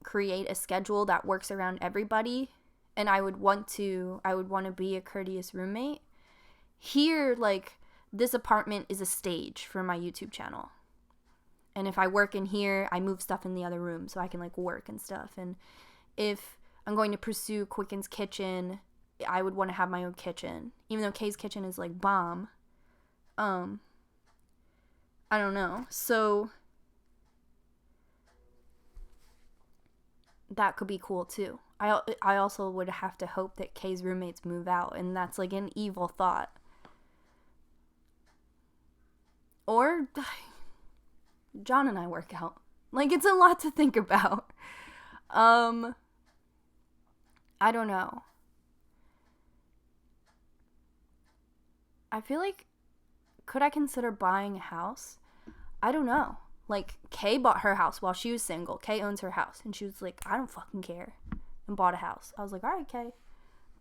create a schedule that works around everybody, and I would want to be a courteous roommate. Here, like, this apartment is a stage for my YouTube channel, and if I work in here, I move stuff in the other room so I can, like, work and stuff. And if I'm going to pursue Quicken's Kitchen, I would want to have my own kitchen, even though Kay's kitchen is, like, bomb. I don't know. So that could be cool too. I also would have to hope that Kay's roommates move out, and that's, like, an evil thought. Or John and I work out. Like, it's a lot to think about. I don't know. I feel like, could I consider buying a house? I don't know. Like, Kay bought her house while she was single. Kay owns her house. And she was like, I don't fucking care. And bought a house. I was like, alright, Kay.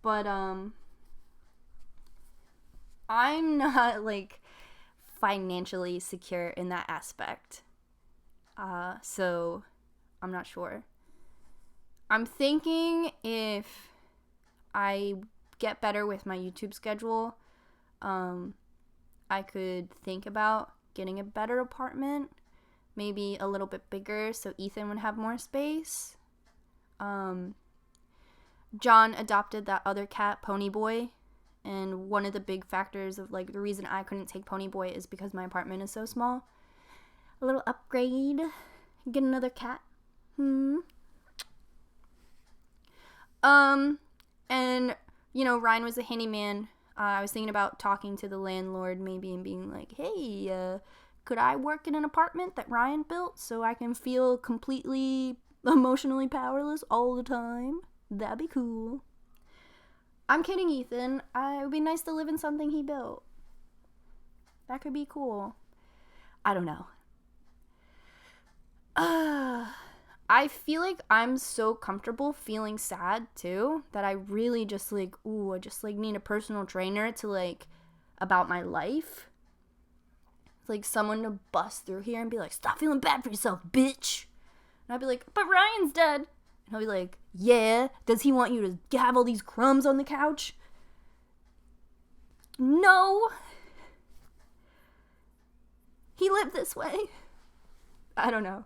But, I'm not, like, financially secure in that aspect. So, I'm not sure. I'm thinking if I get better with my YouTube schedule, I could think about getting a better apartment, maybe a little bit bigger, so Ethan would have more space. John adopted that other cat, Ponyboy, and one of the big factors of, like, the reason I couldn't take Ponyboy is because my apartment is so small. A little upgrade, get another cat. And, you know, Ryan was a handyman. I was thinking about talking to the landlord maybe and being like, hey, could I work in an apartment that Ryan built so I can feel completely emotionally powerless all the time? That'd be cool. I'm kidding, Ethan. It would be nice to live in something he built. That could be cool. I don't know. I feel like I'm so comfortable feeling sad, too, that I really just, like, I just, like, need a personal trainer to, like, about my life. Like, someone to bust through here and be like, stop feeling bad for yourself, bitch. And I'd be like, but Ryan's dead. And he'll be like, yeah, does he want you to have all these crumbs on the couch? No. He lived this way. I don't know.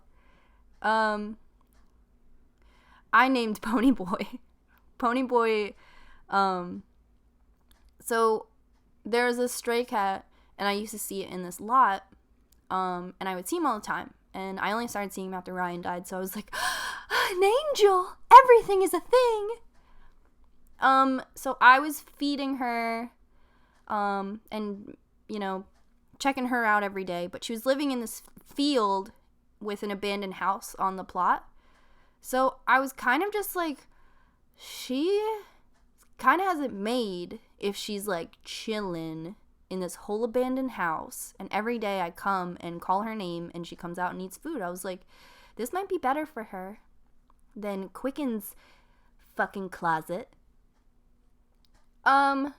I named Ponyboy. Ponyboy, so there's a stray cat, and I used to see it in this lot, and I would see him all the time, and I only started seeing him after Ryan died, so I was like, an angel! Everything is a thing! So I was feeding her, and, you know, checking her out every day, but she was living in this field with an abandoned house on the plot. So I was kind of just like, she kind of has it made if she's like chilling in this whole abandoned house, and every day I come and call her name and she comes out and eats food. I was like, this might be better for her than Quicken's fucking closet. So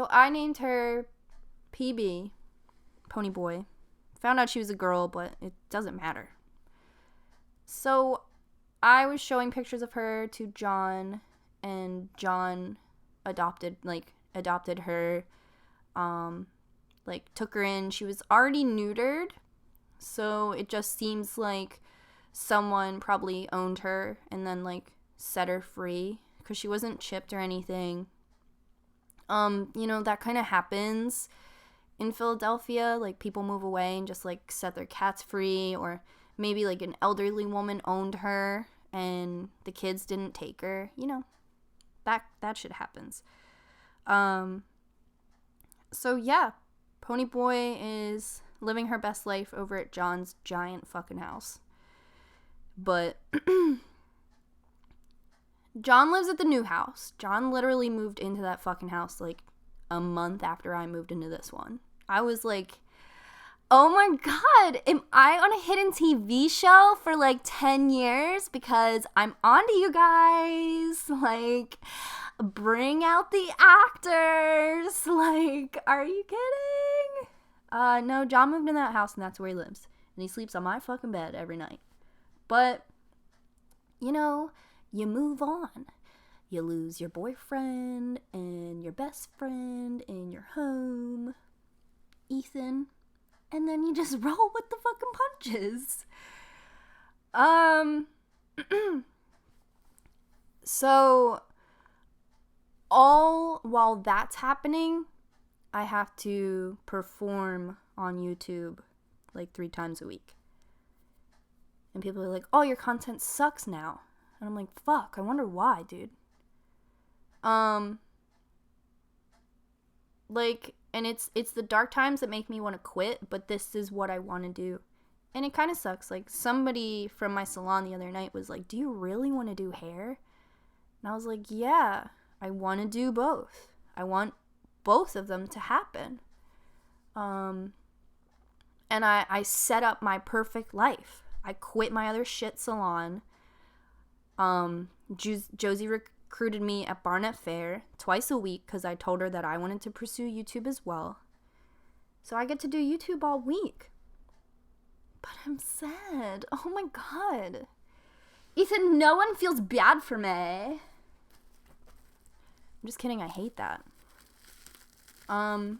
I named her PB, Pony Boy. Found out she was a girl, but it doesn't matter. So I was showing pictures of her to John, and John adopted her, took her in. She was already neutered, so it just seems like someone probably owned her and then like set her free, because she wasn't chipped or anything. That kind of happens in Philadelphia. Like, people move away and just like set their cats free, or maybe like an elderly woman owned her and the kids didn't take her. That shit happens. So yeah, Pony Boy is living her best life over at John's giant fucking house. But John lives at the new house. John literally moved into that fucking house like a month after I moved into this one. I was like, oh my god, am I on a hidden TV show for like 10 years? Because I'm onto you guys. Like, bring out the actors. Like, are you kidding? No, John moved in that house and that's where he lives. And he sleeps on my fucking bed every night. But, you move on. You lose your boyfriend and your best friend and your home, Ethan, and then you just roll with the fucking punches. So all while that's happening, I have to perform on YouTube like 3 times a week. And people are like, oh, your content sucks now. And I'm like, fuck, I wonder why, dude. And it's the dark times that make me want to quit, but this is what I want to do. And it kind of sucks. Like, somebody from my salon the other night was like, do you really want to do hair? And I was like, yeah, I want to do both. I want both of them to happen. And I set up my perfect life. I quit my other shit salon. Josie recruited me at Barnet Fair twice a week because I told her that I wanted to pursue YouTube as well. So I get to do YouTube all week. But I'm sad. Oh my god. Ethan, no one feels bad for me. I'm just kidding, I hate that. I'm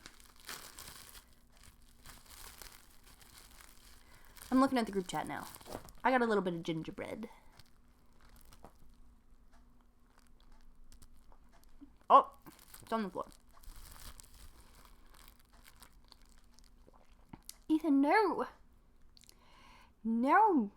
looking at the group chat now. I got a little bit of gingerbread. Oh, it's on the floor. Ethan, no. No.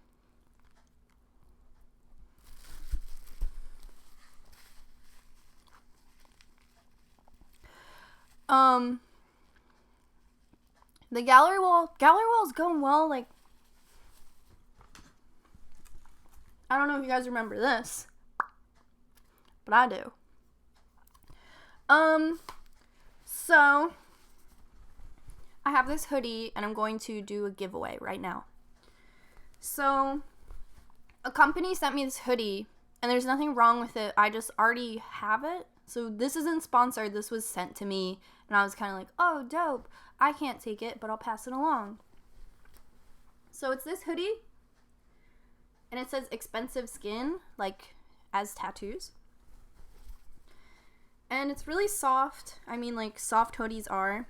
The gallery wall's going well. Like, I don't know if you guys remember this, but I do. So I have this hoodie and I'm going to do a giveaway right now. So a company sent me this hoodie and there's nothing wrong with it. I just already have it. So this isn't sponsored. This was sent to me and I was kind of like, oh, dope. I can't take it, but I'll pass it along. So it's this hoodie and it says expensive skin, like as tattoos. And it's really soft. I mean, like, soft hoodies are.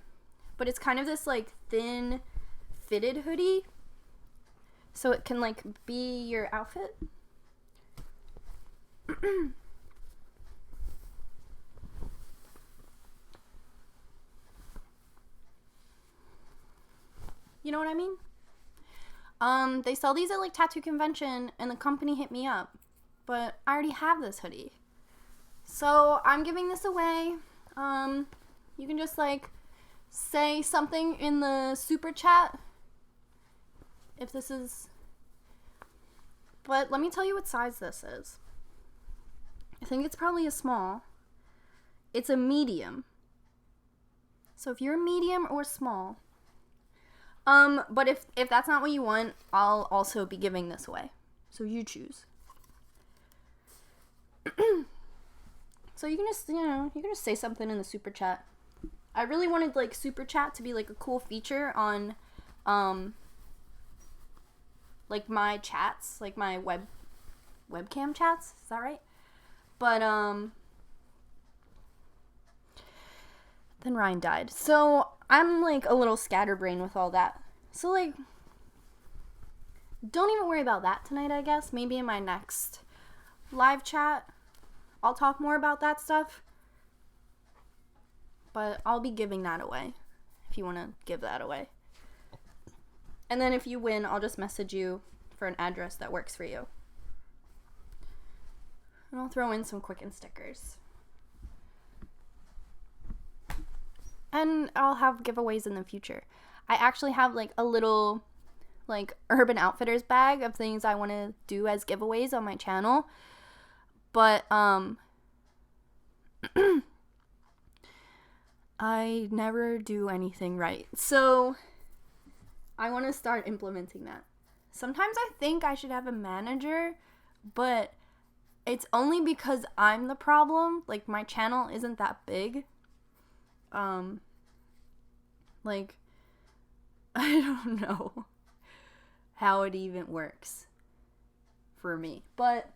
But it's kind of this, like, thin, fitted hoodie. So it can, like, be your outfit. You know what I mean? They sell these at, like, Tattoo Convention, and the company hit me up. But I already have this hoodie. So I'm giving this away. You can just like say something in the super chat if this is, but let me tell you what size this is. I think it's probably a small. It's a medium. So if you're a medium or small, but if that's not what you want, I'll also be giving this away. So you choose. So you can just, you can just say something in the super chat. I really wanted, like, super chat to be, like, a cool feature on, like, my chats, like, my webcam chats. Is that right? But, then Ryan died. So I'm, like, a little scatterbrained with all that. So, like, don't even worry about that tonight, I guess. Maybe in my next live chat, I'll talk more about that stuff. But I'll be giving that away if you want to give that away. And then if you win, I'll just message you for an address that works for you. And I'll throw in some Quicken stickers. And I'll have giveaways in the future. I actually have, like, a little, like, Urban Outfitters bag of things I want to do as giveaways on my channel. But, I never do anything right. So, I want to start implementing that. Sometimes I think I should have a manager, but it's only because I'm the problem. Like, my channel isn't that big. Like, I don't know how it even works for me. But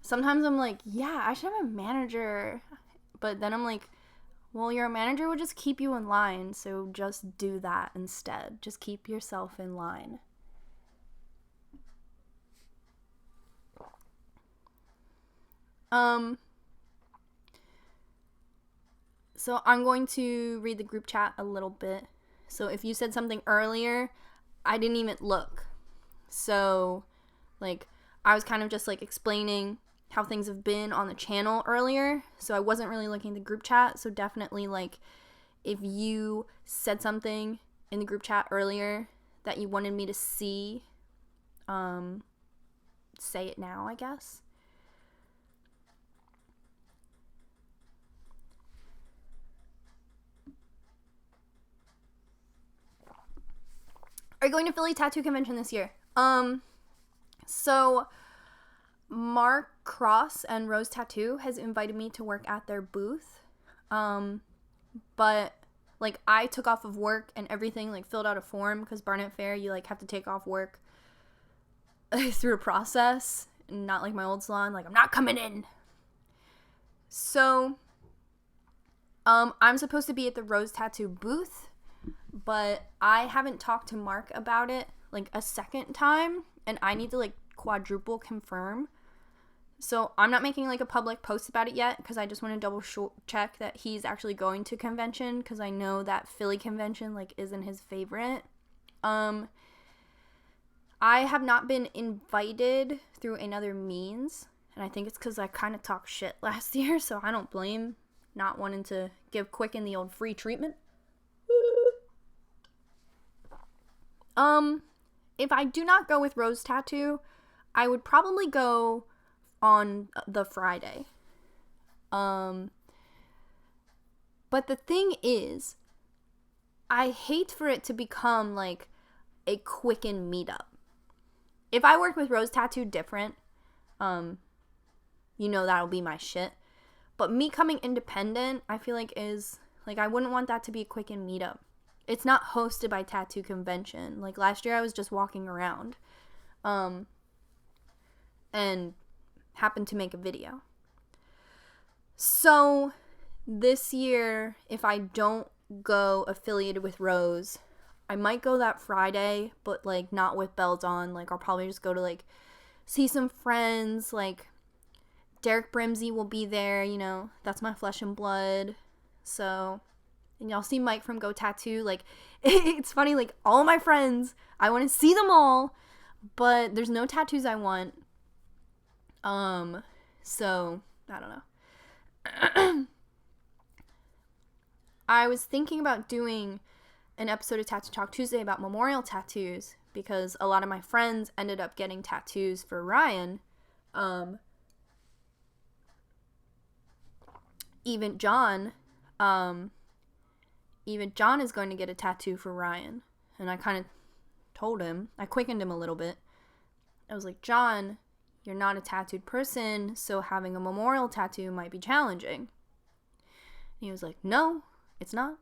sometimes I'm like, yeah, I should have a manager. But then I'm like, well, your manager would just keep you in line, so just do that instead. Just keep yourself in line. So I'm going to read the group chat a little bit. So if you said something earlier, I didn't even look. So, like, I was kind of just, like, explaining how things have been on the channel earlier, so I wasn't really looking at the group chat. So definitely, like, if you said something in the group chat earlier that you wanted me to see, say it now, I guess. Are you going to Philly Tattoo Convention this year? So Mark Cross and Rose Tattoo has invited me to work at their booth. But, like, I took off of work and everything, like, filled out a form, because Barnet Fair, you, like, have to take off work through a process, not like my old salon, like, I'm not coming in. So, I'm supposed to be at the Rose Tattoo booth, but I haven't talked to Mark about it, like, a second time, and I need to, like, quadruple confirm. So I'm not making, like, a public post about it yet, because I just want to double check that he's actually going to convention, because I know that Philly convention, like, isn't his favorite. I have not been invited through another means, and I think it's because I kind of talked shit last year, so I don't blame not wanting to give Quicken the old free treatment. If I do not go with Rose Tattoo, I would probably go on the Friday. But the thing is, I hate for it to become, like, a Quicken meetup. If I work with Rose Tattoo different, that'll be my shit. But me coming independent, I feel like is, like, I wouldn't want that to be a Quicken meetup. It's not hosted by Tattoo Convention. Like, last year I was just walking around. And happened to make a video. So, this year, if I don't go affiliated with Rose, I might go that Friday, but, like, not with bells on. Like, I'll probably just go to, like, see some friends. Like, Derek Brimsey will be there, that's my flesh and blood. So, and y'all see Mike from Go Tattoo. Like, it's funny, like, all my friends, I want to see them all, but there's no tattoos I want. So, I don't know. I was thinking about doing an episode of Tattoo Talk Tuesday about memorial tattoos because a lot of my friends ended up getting tattoos for Ryan. Even John is going to get a tattoo for Ryan. And I kind of told him, I quickened him a little bit. I was like, John, you're not a tattooed person, so having a memorial tattoo might be challenging. And he was like, no, it's not.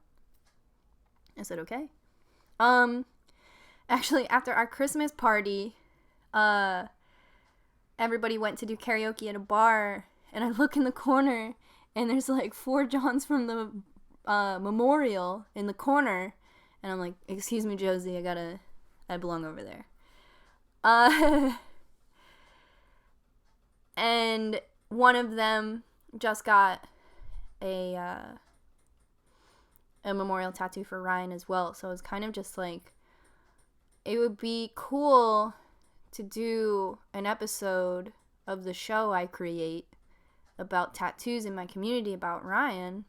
I said, okay. Actually, after our Christmas party, everybody went to do karaoke at a bar, and I look in the corner, and there's like 4 Johns from the memorial in the corner, and I'm like, excuse me, Josie, I belong over there. And one of them just got a memorial tattoo for Ryan as well, so it was kind of just like, it would be cool to do an episode of the show I create about tattoos in my community about Ryan.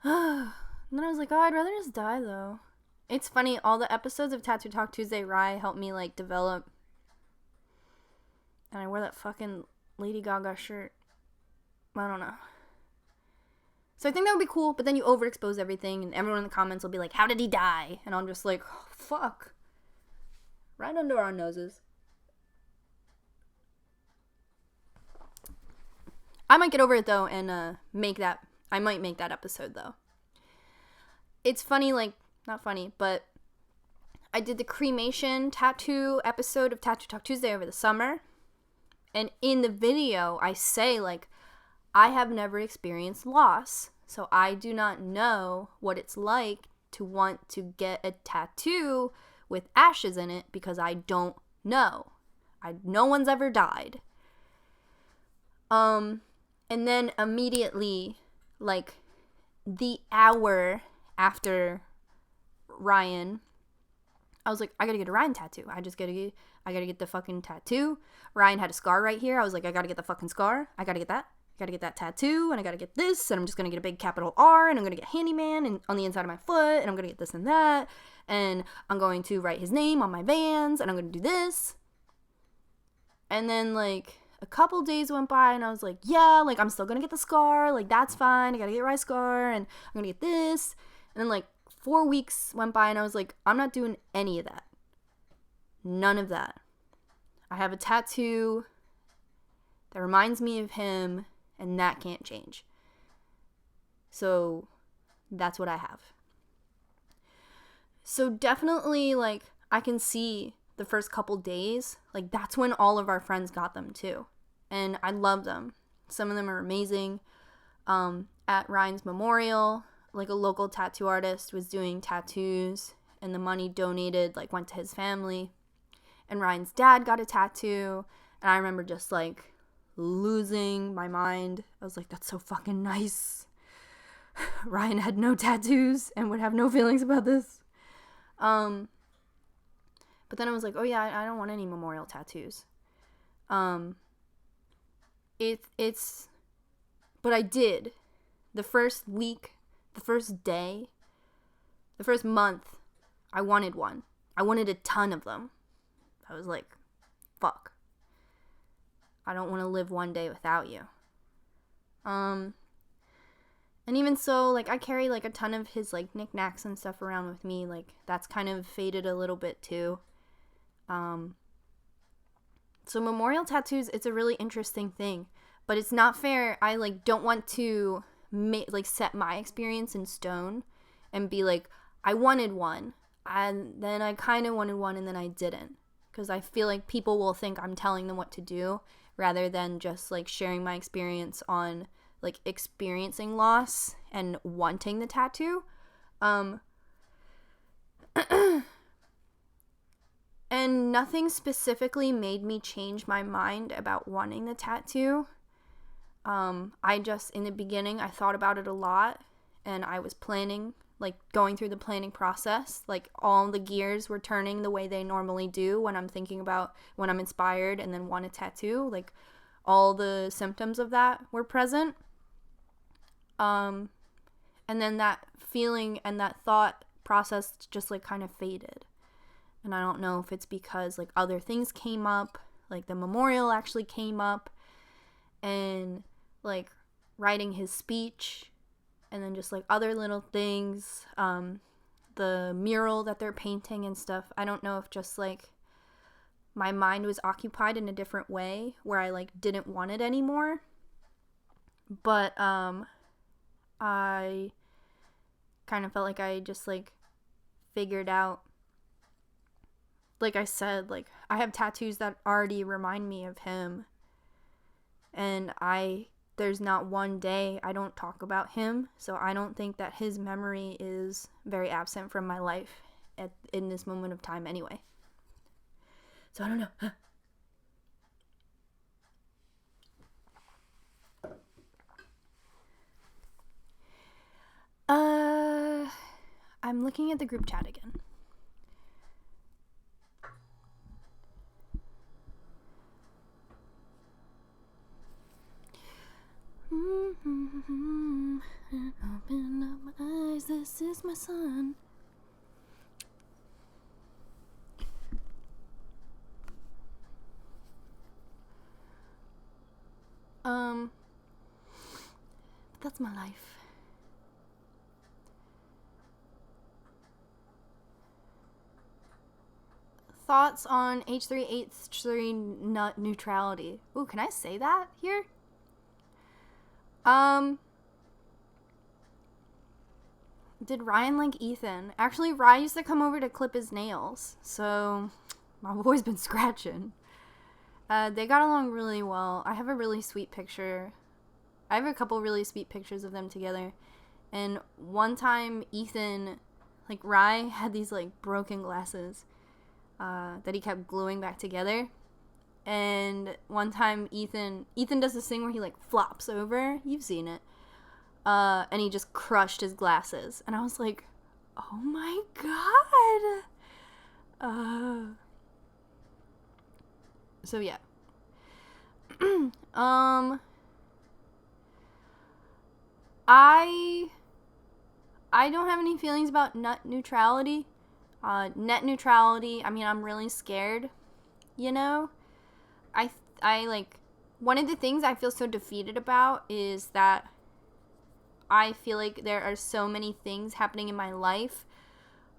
And then I was like, oh, I'd rather just die though. It's funny, all the episodes of Tattoo Talk Tuesday Rye helped me like develop, and I wore that fucking Lady Gaga shirt. I don't know. So I think that would be cool, but then you overexpose everything, and everyone in the comments will be like, how did he die? And I'm just like, oh, fuck. Right under our noses. I might get over it, though, and I might make that episode, though. It's funny, like, not funny, but I did the cremation tattoo episode of Tattoo Talk Tuesday over the summer, and in the video, I say, like, I have never experienced loss, so I do not know what it's like to want to get a tattoo with ashes in it because I don't know. No one's ever died. And then immediately, like, the hour after Ryan, I was like, I gotta get a Ryan tattoo. I gotta get the fucking tattoo. Ryan had a scar right here. I was like, I gotta get the fucking scar. I gotta get that. Gotta get that tattoo, and I gotta get this, and I'm just gonna get a big capital R, and I'm gonna get handyman and on the inside of my foot, and I'm gonna get this and that, and I'm going to write his name on my Vans, and I'm gonna do this. And then like a couple days went by, and I was like, yeah, like I'm still gonna get the scar, like that's fine, I gotta get my scar, and I'm gonna get this. And then like 4 weeks went by, and I was like, I'm not doing any of that. None of that. I have a tattoo that reminds me of him, and that can't change. So that's what I have. So definitely, like, I can see the first couple days, like, that's when all of our friends got them too. And I love them. Some of them are amazing. At Ryan's memorial, like, a local tattoo artist was doing tattoos, and the money donated, like, went to his family. And Ryan's dad got a tattoo, and I remember just, like, losing my mind. I was like, that's so fucking nice. Ryan had no tattoos and would have no feelings about this. But then I was like, oh yeah, I don't want any memorial tattoos. But I did. The first week, the first day, the first month, I wanted one. I wanted a ton of them. I was like, fuck. I don't want to live one day without you. And even so, like, I carry, like, a ton of his, like, knickknacks and stuff around with me. Like, that's kind of faded a little bit, too. So memorial tattoos, it's a really interesting thing. But it's not fair. I, like, don't want to, set my experience in stone and be like, I wanted one. And then I kind of wanted one, and then I didn't. Because I feel like people will think I'm telling them what to do, rather than just, like, sharing my experience on, like, experiencing loss and wanting the tattoo. And nothing specifically made me change my mind about wanting the tattoo. I just, in the beginning, I thought about it a lot, and I was planning, like, going through the planning process. Like, all the gears were turning the way they normally do when I'm thinking about when I'm inspired and then want a tattoo. Like, all the symptoms of that were present. And then that feeling and that thought process just like kind of faded. And I don't know if it's because like other things came up, like the memorial actually came up, and like writing his speech, and then just like other little things, the mural that they're painting and stuff. I don't know if just like my mind was occupied in a different way where I like didn't want it anymore. But I kind of felt like I just like figured out, like I said, like I have tattoos that already remind me of him, and there's not one day I don't talk about him, so I don't think that his memory is very absent from my life in this moment of time anyway. So I don't know. I'm looking at the group chat again. Open up my eyes, this is my son. That's my life. Thoughts on H3H3 nut neutrality. Ooh, can I say that here? Did Ryan like Ethan? Actually, Ryan used to come over to clip his nails, so my boy's been scratching. They got along really well. I have a really sweet picture. I have a couple really sweet pictures of them together. And one time, Ethan, like, Rye had these, like, broken glasses that he kept gluing back together. And one time, Ethan does this thing where he, like, flops over. You've seen it. And he just crushed his glasses. And I was like, oh my god. So, yeah. I don't have any feelings about nut neutrality. Net neutrality, I mean, I'm really scared, you know? I like, one of the things I feel so defeated about is that I feel like there are so many things happening in my life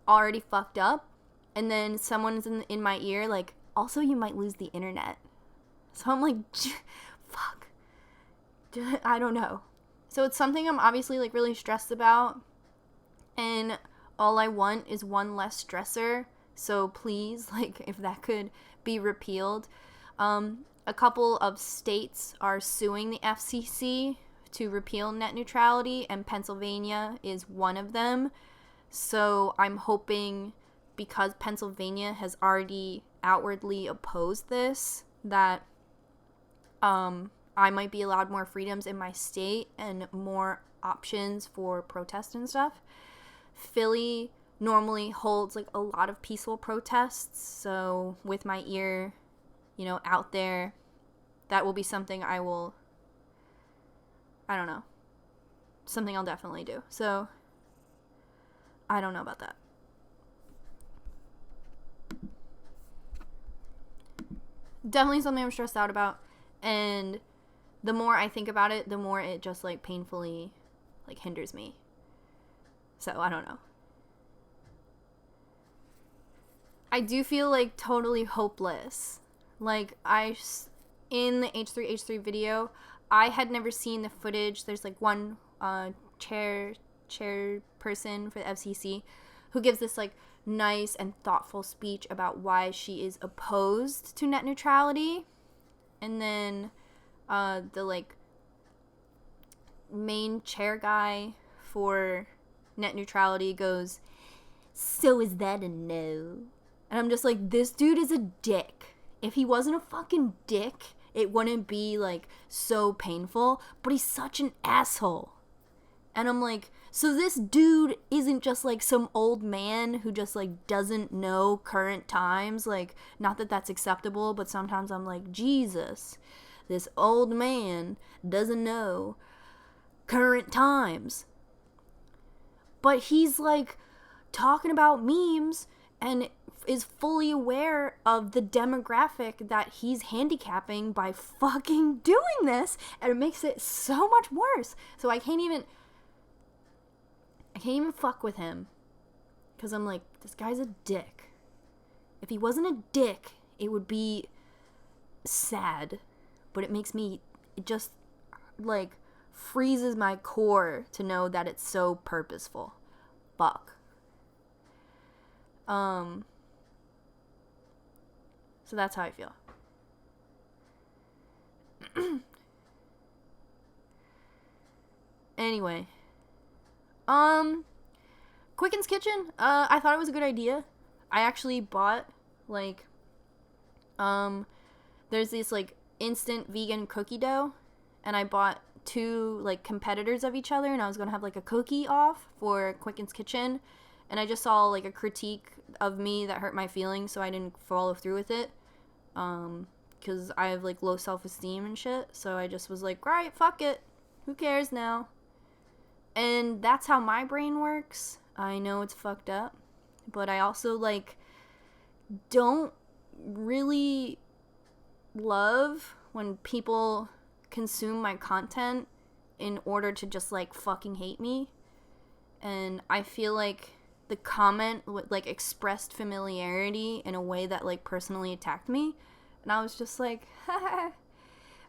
already fucked up, and then someone's in my ear, like, also you might lose the internet. So I'm like, fuck. I don't know. So it's something I'm obviously, like, really stressed about. And all I want is one less stressor. So please, like, if that could be repealed. A couple of states are suing the FCC to repeal net neutrality, and Pennsylvania is one of them. So I'm hoping, because Pennsylvania has already outwardly opposed this, that I might be allowed more freedoms in my state and more options for protest and stuff. Philly normally holds like a lot of peaceful protests, so with my ear, you know, out there, that will be something something I'll definitely do. So I don't know about that. Definitely something I'm stressed out about, and the more I think about it, the more it just like painfully like hinders me. So I don't know. I do feel like totally hopeless. Like, in the H3H3 video, I had never seen the footage. There's like one chairperson for the FCC who gives this like nice and thoughtful speech about why she is opposed to net neutrality. And then the like main chair guy for net neutrality goes, "So is that a no?" And I'm just like, this dude is a dick. If he wasn't a fucking dick, it wouldn't be like so painful, but he's such an asshole. And I'm like, so this dude isn't just like some old man who just like doesn't know current times. Like, not that that's acceptable, but sometimes I'm like, Jesus, this old man doesn't know current times. But he's like talking about memes and is fully aware of the demographic that he's handicapping by fucking doing this, and it makes it so much worse. So I can't even fuck with him, because I'm like, this guy's a dick. If he wasn't a dick, it would be sad, but it just like freezes my core to know that it's so purposeful. Fuck. So that's how I feel. Anyway. Quicken's Kitchen, I thought it was a good idea. I actually bought, like, there's this, like, instant vegan cookie dough, and I bought 2, like, competitors of each other, and I was gonna have, like, a cookie off for Quicken's Kitchen, and I just saw, like, a critique of me that hurt my feelings, so I didn't follow through with it, because I have, like, low self-esteem and shit, so I just was like, right, fuck it, who cares now? And that's how my brain works. I know it's fucked up, but I also, like, don't really love when people consume my content in order to just, like, fucking hate me. And I feel like the comment, like, expressed familiarity in a way that, like, personally attacked me. And I was just like, haha,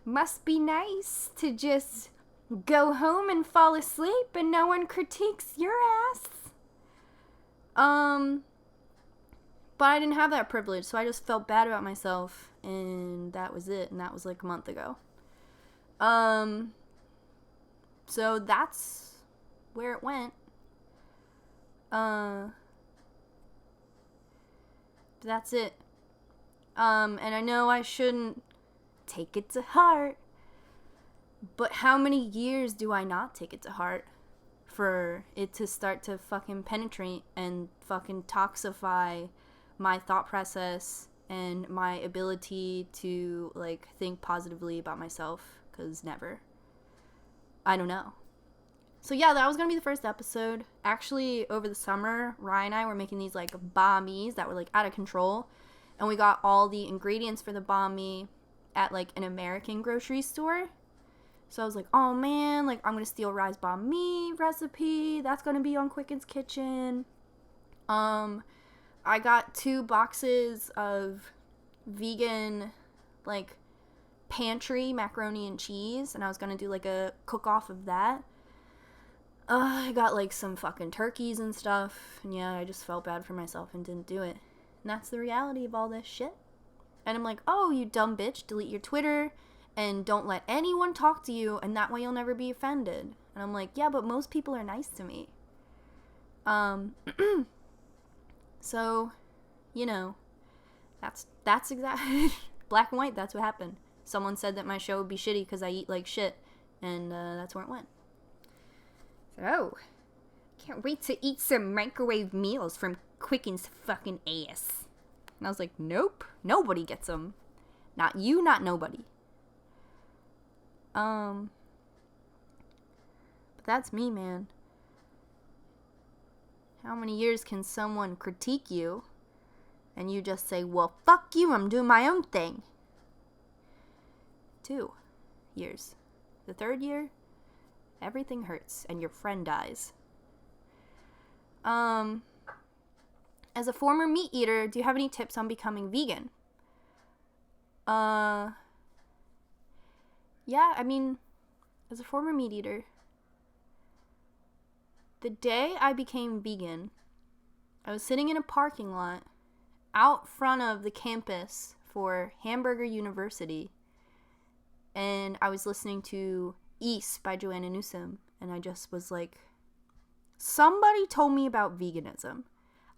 must be nice to just go home and fall asleep and no one critiques your ass. But I didn't have that privilege, so I just felt bad about myself, and that was it, and that was like a month ago. So that's where it went. That's it. And I know I shouldn't take it to heart, but how many years do I not take it to heart for it to start to fucking penetrate and fucking toxify my thought process and my ability to, like, think positively about myself? Because never. I don't know. So yeah, that was gonna be the first episode. Actually, over the summer, Ryan and I were making these, like, banh mi's that were, like, out of control. And we got all the ingredients for the banh mi at, like, an American grocery store. So I was like, oh man, like, I'm gonna steal Rye's banh mi recipe. That's gonna be on Quicken's Kitchen. I got 2 boxes of vegan, like, pantry macaroni and cheese, and I was gonna do, like, a cook-off of that. I got, like, some fucking turkeys and stuff, and yeah, I just felt bad for myself and didn't do it. And that's the reality of all this shit. And I'm like, oh, you dumb bitch, delete your Twitter, and don't let anyone talk to you, and that way you'll never be offended. And I'm like, yeah, but most people are nice to me. So, you know, that's exactly black and white. That's what happened. Someone said that my show would be shitty because I eat like shit, and that's where it went. So, can't wait to eat some microwave meals from Quicken's fucking ass. And I was like, nope, nobody gets them. Not you, not nobody. But that's me, man. How many years can someone critique you and you just say, well, fuck you, I'm doing my own thing? 2 years. The 3rd year, everything hurts and your friend dies. As a former meat eater, do you have any tips on becoming vegan? Yeah, I mean, as a former meat eater, the day I became vegan, I was sitting in a parking lot out front of the campus for Hamburger University, and I was listening to East by Joanna Newsom, and I just was like, somebody told me about veganism.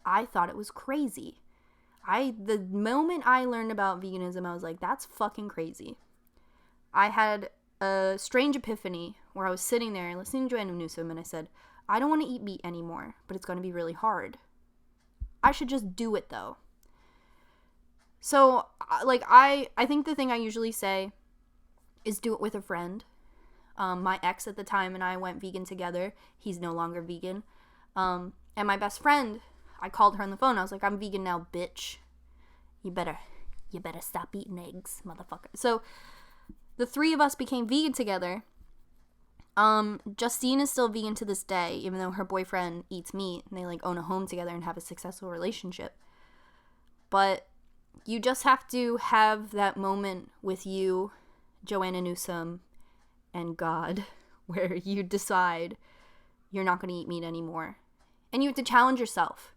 I thought it was crazy. The moment I learned about veganism, I was like, that's fucking crazy. I had a strange epiphany where I was sitting there listening to Joanna Newsom, and I said, I don't want to eat meat anymore, but it's going to be really hard. I should just do it, though. So, like, I think the thing I usually say is do it with a friend. My ex at the time and I went vegan together. He's no longer vegan. And my best friend, I called her on the phone. I was like, I'm vegan now, bitch. You better stop eating eggs, motherfucker. So the three of us became vegan together. Justine is still vegan to this day, even though her boyfriend eats meat, and they like own a home together and have a successful relationship. But you just have to have that moment with you, Joanna Newsom, and God, where you decide you're not going to eat meat anymore. And you have to challenge yourself.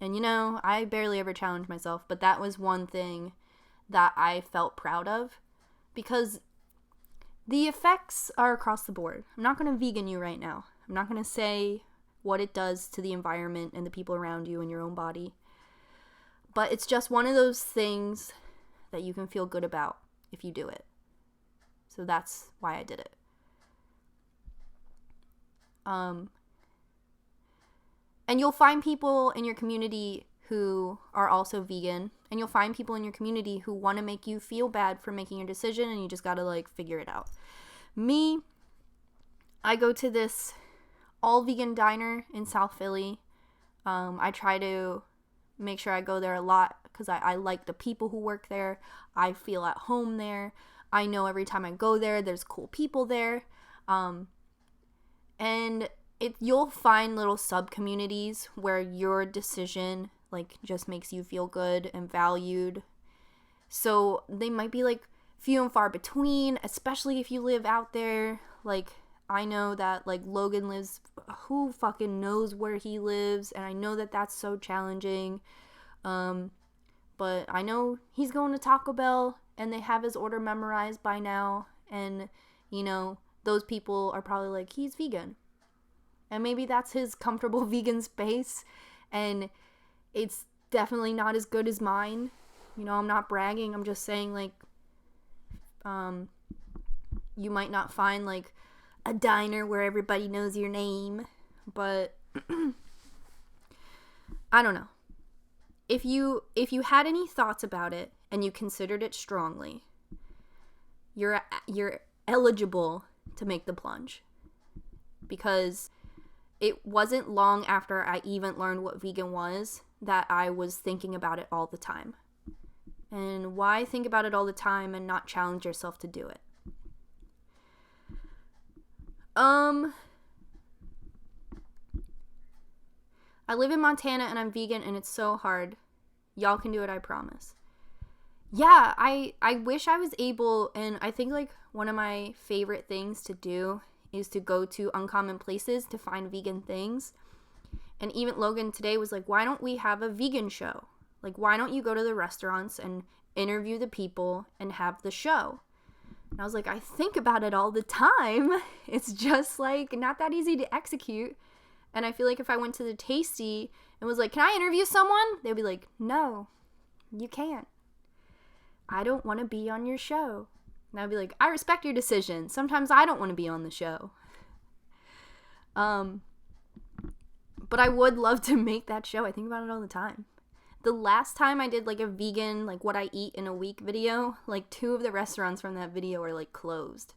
And I barely ever challenge myself, but that was one thing that I felt proud of, because the effects are across the board. I'm not going to vegan you right now. I'm not going to say what it does to the environment and the people around you and your own body. But it's just one of those things that you can feel good about if you do it. So that's why I did it. And you'll find people in your community who are also vegan. And you'll find people in your community who want to make you feel bad for making your decision. And you just got to figure it out. Me, I go to this all vegan diner in South Philly. I try to make sure I go there a lot because I like the people who work there. I feel at home there. I know every time I go there, there's cool people there. And you'll find little sub-communities where your decision just makes you feel good and valued. So they might be few and far between, especially if you live out there. I know that Logan lives, who fucking knows where he lives, and I know that that's so challenging. But I know he's going to Taco Bell and they have his order memorized by now, and those people are probably he's vegan. And maybe that's his comfortable vegan space, and it's definitely not as good as mine. I'm not bragging. I'm just saying, you might not find, a diner where everybody knows your name, but I don't know. If you had any thoughts about it and you considered it strongly, you're eligible to make the plunge, because it wasn't long after I even learned what vegan was that I was thinking about it all the time. And why think about it all the time and not challenge yourself to do it? I live in Montana and I'm vegan and it's so hard. Y'all can do it, I promise. Yeah, I wish I was able, and I think one of my favorite things to do is to go to uncommon places to find vegan things. And even Logan today was why don't we have a vegan show? Why don't you go to the restaurants and interview the people and have the show? And I was I think about it all the time. It's just not that easy to execute. And I feel if I went to the Tasty and was can I interview someone? They'd be no, you can't. I don't want to be on your show. And I'd be I respect your decision. Sometimes I don't want to be on the show. But I would love to make that show. I think about it all the time. The last time I did a vegan, what I eat in a week video, 2 of the restaurants from that video are closed.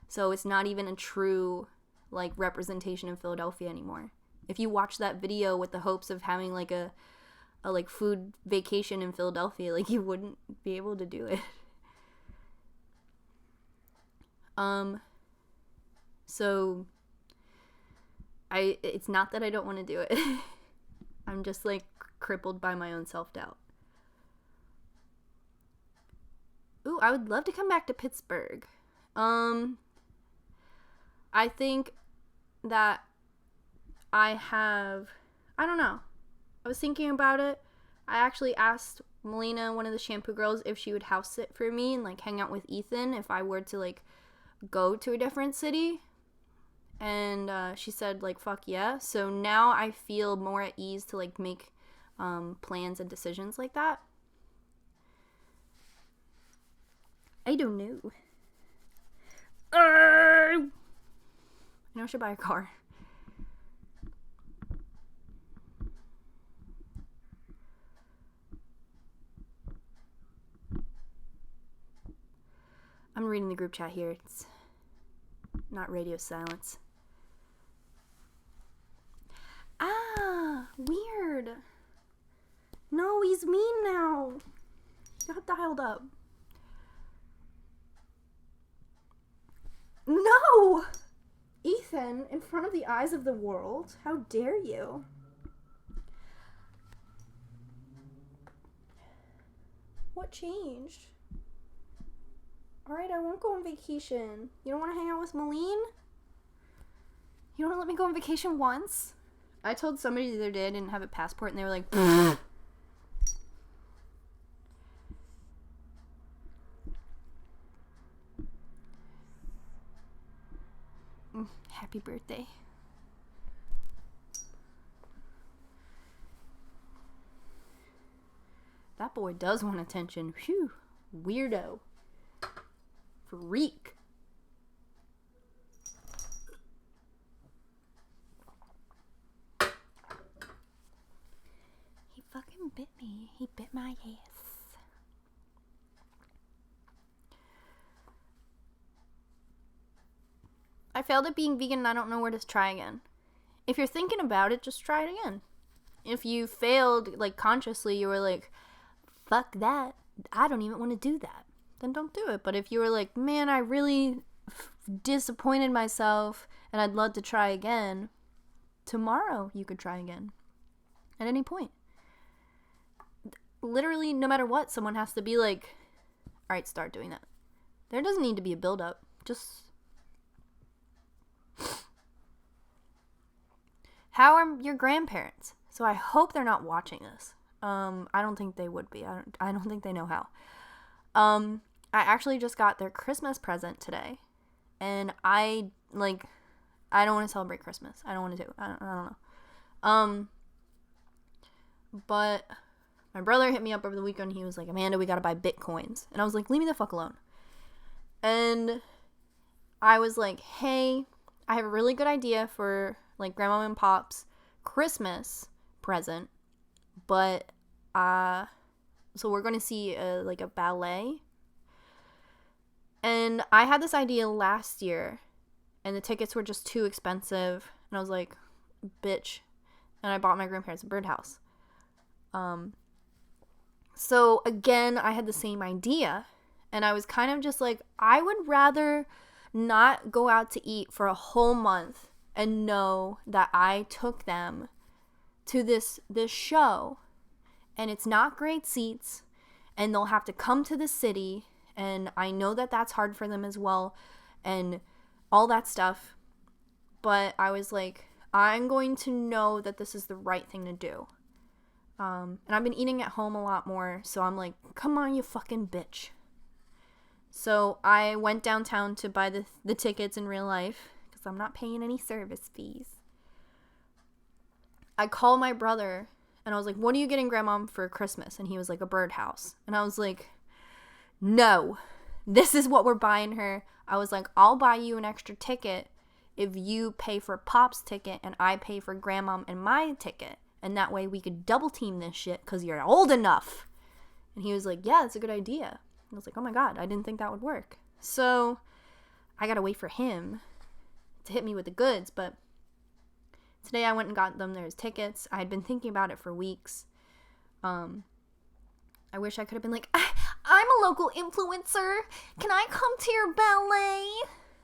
So it's not even a true representation of Philadelphia anymore. If you watch that video with the hopes of having a food vacation in Philadelphia, you wouldn't be able to do it. So it's not that I don't want to do it. I'm just crippled by my own self-doubt. Ooh, I would love to come back to Pittsburgh. I think that I don't know. I was thinking about it. I actually asked Melina, one of the shampoo girls, if she would house sit for me and hang out with Ethan if I were to go to a different city. And she said fuck yeah. So now I feel more at ease to make plans and decisions like that. I don't know. I know I should buy a car. I'm reading the group chat here. It's not radio silence. child up. No! Ethan, in front of the eyes of the world? How dare you? What changed? Alright, I won't go on vacation. You don't want to hang out with Malene? You don't want to let me go on vacation once? I told somebody the other day I didn't have a passport, and they were like, happy birthday. That boy does want attention. Phew. Weirdo. Freak. He fucking bit me. He bit my ass. I failed at being vegan and I don't know where to try again. If you're thinking about it, just try it again. If you failed, like, consciously, you were like, fuck that, I don't even want to do that, then don't do it. But if you were like, man, I really disappointed myself and I'd love to try again, tomorrow you could try again. At any point. Literally, no matter what, someone has to be like, alright, start doing that. There doesn't need to be a build-up. Just... How are your grandparents? So I hope they're not watching this. I don't think they would be. I don't think they know how. I actually just got their Christmas present today. And I don't want to celebrate Christmas. I don't want to do. I don't know. But my brother hit me up over the weekend. He was like, Amanda, we gotta buy Bitcoins. And I was like, leave me the fuck alone. And I was like, hey, I have a really good idea for, like, Grandma and Pop's Christmas present. But, so we're going to see, like, a ballet. And I had this idea last year. And the tickets were just too expensive. And I was like, bitch. And I bought my grandparents a birdhouse. So, again, I had the same idea. And I was kind of just like, I would rather not go out to eat for a whole month and know that I took them to this show, and it's not great seats, and they'll have to come to the city, and I know that that's hard for them as well, and all that stuff, but I was like, I'm going to know that this is the right thing to do. And I've been eating at home a lot more, so I'm like, come on, you fucking bitch. So I went downtown to buy the tickets in real life, because I'm not paying any service fees. I called my brother, and I was like, what are you getting Grandma for Christmas? And he was like, a birdhouse. And I was like, no, this is what we're buying her. I was like, I'll buy you an extra ticket if you pay for Pop's ticket, and I pay for Grandma and my ticket. And that way we could double team this shit, because you're old enough. And he was like, yeah, that's a good idea. I was like, oh my god, I didn't think that would work. So I gotta wait for him to hit me with the goods, but today I went and got them their tickets. I had been thinking about it for weeks. I wish I could have been like, I'm a local influencer. Can I come to your ballet?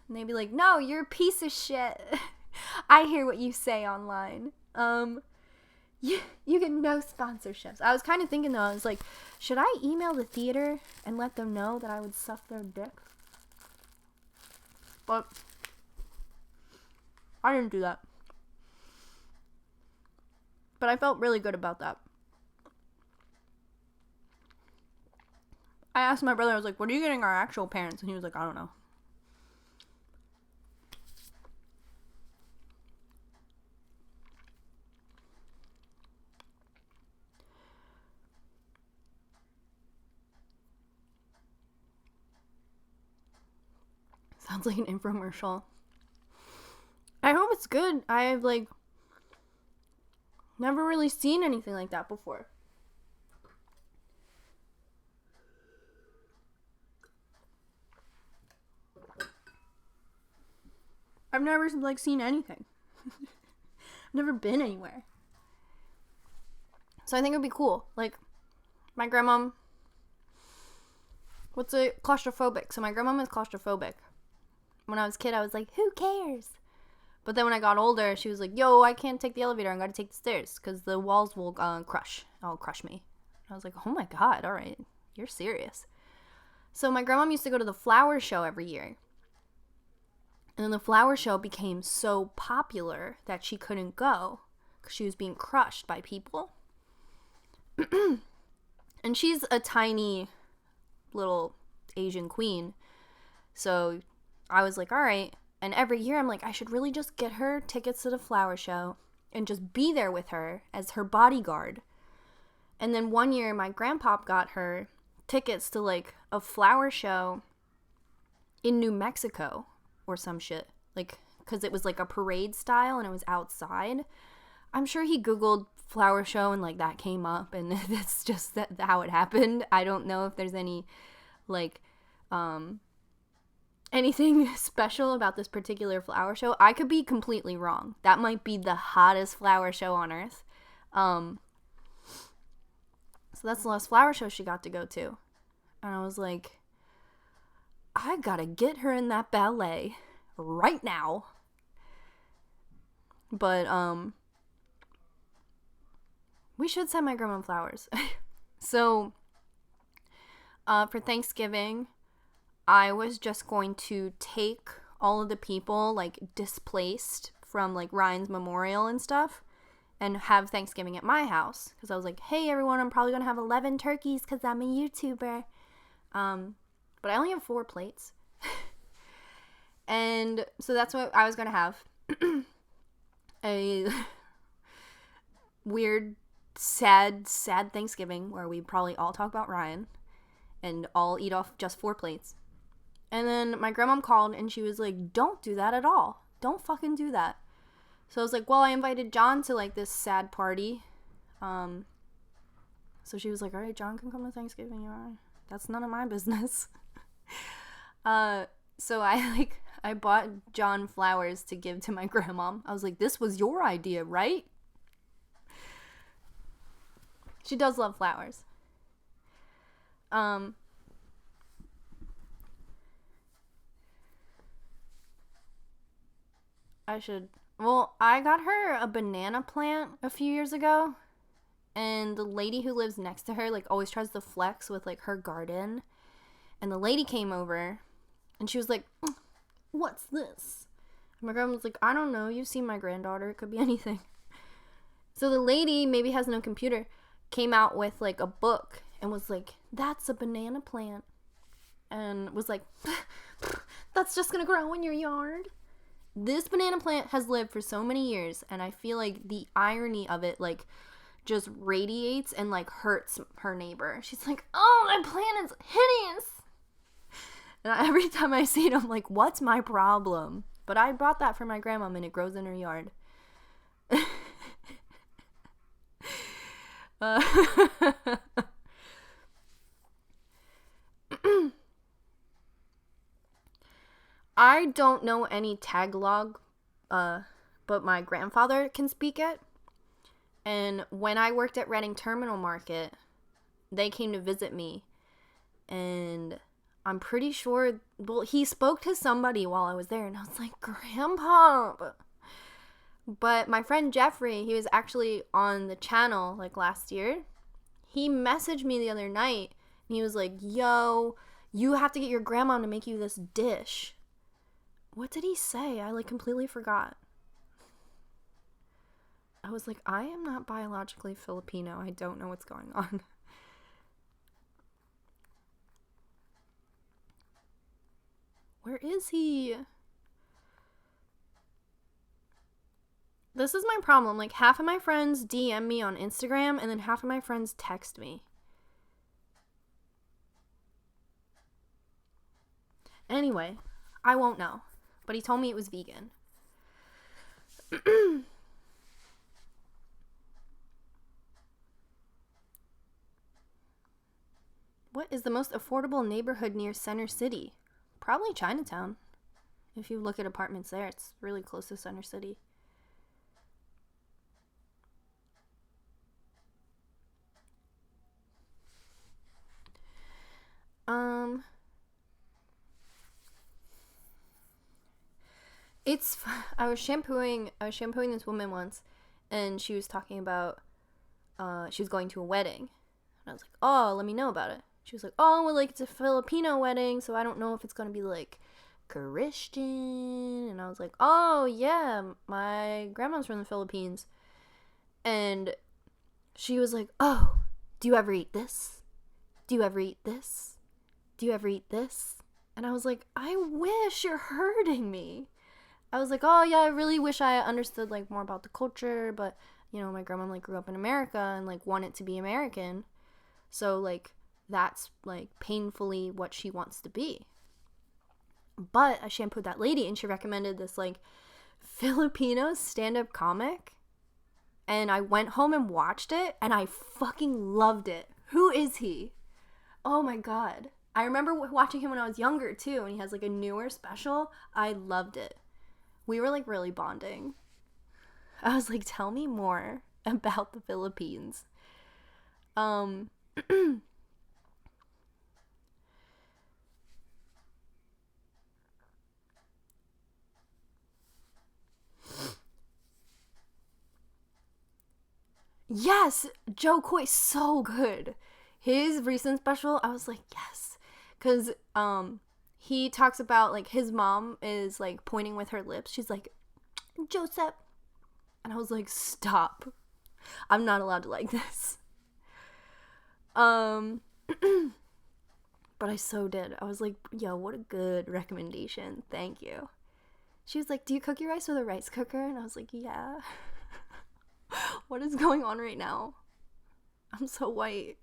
And they'd be like, no, you're a piece of shit. I hear what you say online. You get no sponsorships. I was kind of thinking, though, I was like, should I email the theater and let them know that I would suck their dick? But I didn't do that. But I felt really good about that. I asked my brother, I was like, what are you getting our actual parents? And he was like, I don't know. Sounds like an infomercial. I hope it's good. I've, like, never really seen anything like that before. I've never, like, seen anything. I've never been anywhere. So I think it would be cool. Like, my grandma, What's a claustrophobic? So my grandma is claustrophobic. When I was a kid, I was like, who cares? But then when I got older, she was like, yo, I can't take the elevator. I'm going to take the stairs because the walls will crush. It'll crush me. I was like, oh my God, all right. You're serious. So my grandma used to go to the flower show every year. And then the flower show became so popular that she couldn't go because she was being crushed by people. And she's a tiny little Asian queen. So I was like, all right. And every year I'm like, I should really just get her tickets to the flower show and just be there with her as her bodyguard. And then one year my grandpa got her tickets to like a flower show in New Mexico or some shit. Like, because it was like a parade style and it was outside. I'm sure he Googled flower show and like that came up and that's just how it happened. I don't know if there's any like anything special about this particular flower show. I could be completely wrong. That might be the hottest flower show on earth. So that's the last flower show she got to go to. And I was like, I gotta get her in that ballet right now. But we should send my grandma flowers. So for Thanksgiving, I was just going to take all of the people like displaced from like Ryan's memorial and stuff and have Thanksgiving at my house. Because I was like, hey everyone, I'm probably going to have 11 turkeys because I'm a YouTuber. But I only have 4 plates. And so that's what I was going to have. A weird, sad Thanksgiving where we probably all talk about Ryan and all eat off just 4 plates. And then my grandma called and she was like, don't do that at all. Don't fucking do that. So I was like, well, I invited John to like this sad party. So she was like, all right, John can come to Thanksgiving. That's none of my business. So I bought John flowers to give to my grandma. I was like, this was your idea, right? She does love flowers. I got her a banana plant a few years ago, and the lady who lives next to her, like, always tries to flex with, like, her garden, and the lady came over, and she was like, what's this? And my grandma was like, I don't know, you've seen my granddaughter, it could be anything. So the lady, maybe has no computer, came out with, like, a book, and was like, that's a banana plant, and was like, that's just gonna grow in your yard. This banana plant has lived for so many years, and I feel like the irony of it, like, just radiates and, like, hurts her neighbor. She's like, oh, that plant is hideous. And every time I see it, I'm like, what's my problem? But I bought that for my grandma, and it grows in her yard. I don't know any Tagalog, but my grandfather can speak it. And when I worked at Reading Terminal Market, they came to visit me. And I'm pretty sure, well, he spoke to somebody while I was there. And I was like, Grandpa. But my friend Jeffrey, he was actually on the channel, like, last year. He messaged me the other night. And he was like, yo, you have to get your grandma to make you this dish. What did he say? I, like, completely forgot. I was like, I am not biologically Filipino. I don't know what's going on. Where is he? This is my problem. Like, half of my friends DM me on Instagram, and then half of my friends text me. Anyway, I won't know. But he told me it was vegan. What is the most affordable neighborhood near Center City? Probably Chinatown. If you look at apartments there, it's really close to Center City. It's I was shampooing this woman once, and she was talking about she was going to a wedding, and I was like, oh, let me know about it. She was like, oh, well, like, it's a Filipino wedding, so I don't know if it's gonna be like Christian. And I was like, oh yeah, my grandma's from the Philippines. And she was like, oh, do you ever eat this? Do you ever eat this? Do you ever eat this? And I was like, I wish, you're hurting me. I was like, oh yeah, I really wish I understood like more about the culture, but you know, my grandma like grew up in America and like wanted to be American. So like that's like painfully what she wants to be. But I shampooed that lady and she recommended this like Filipino stand-up comic. And I went home and watched it and I fucking loved it. Who is he? Oh my god. I remember watching him when I was younger too, and he has like a newer special. I loved it. We were like really bonding. I was like, tell me more about the Philippines. Yes, Joe Coy, so good. His recent special, I was like, yes. Because he talks about like his mom is like pointing with her lips. She's like, Joseph. And I was like, stop. I'm not allowed to like this. But I so did. I was like, yo, what a good recommendation. Thank you. She was like, do you cook your rice with a rice cooker? And I was like, yeah. What is going on right now? I'm so white.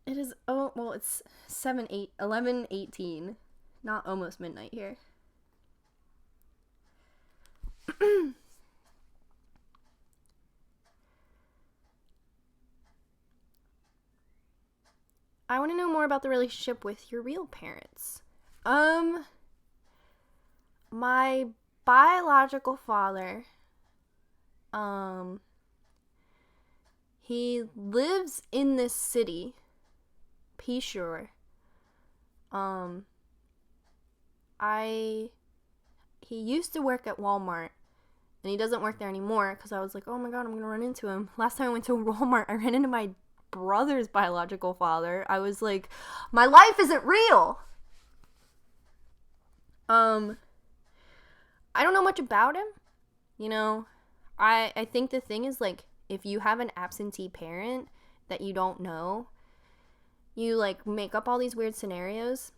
It is, oh, well, it's 11:18. Not almost midnight here. I want to know more about the relationship with your real parents. My biological father, he lives in this city, P-Shore. He used to work at Walmart, and he doesn't work there anymore, because I was like, oh my god, I'm gonna run into him. Last time I went to Walmart, I ran into my brother's biological father. I was like, my life isn't real. I don't know much about him. You know, I think the thing is, like, if you have an absentee parent that you don't know, you, like, make up all these weird scenarios.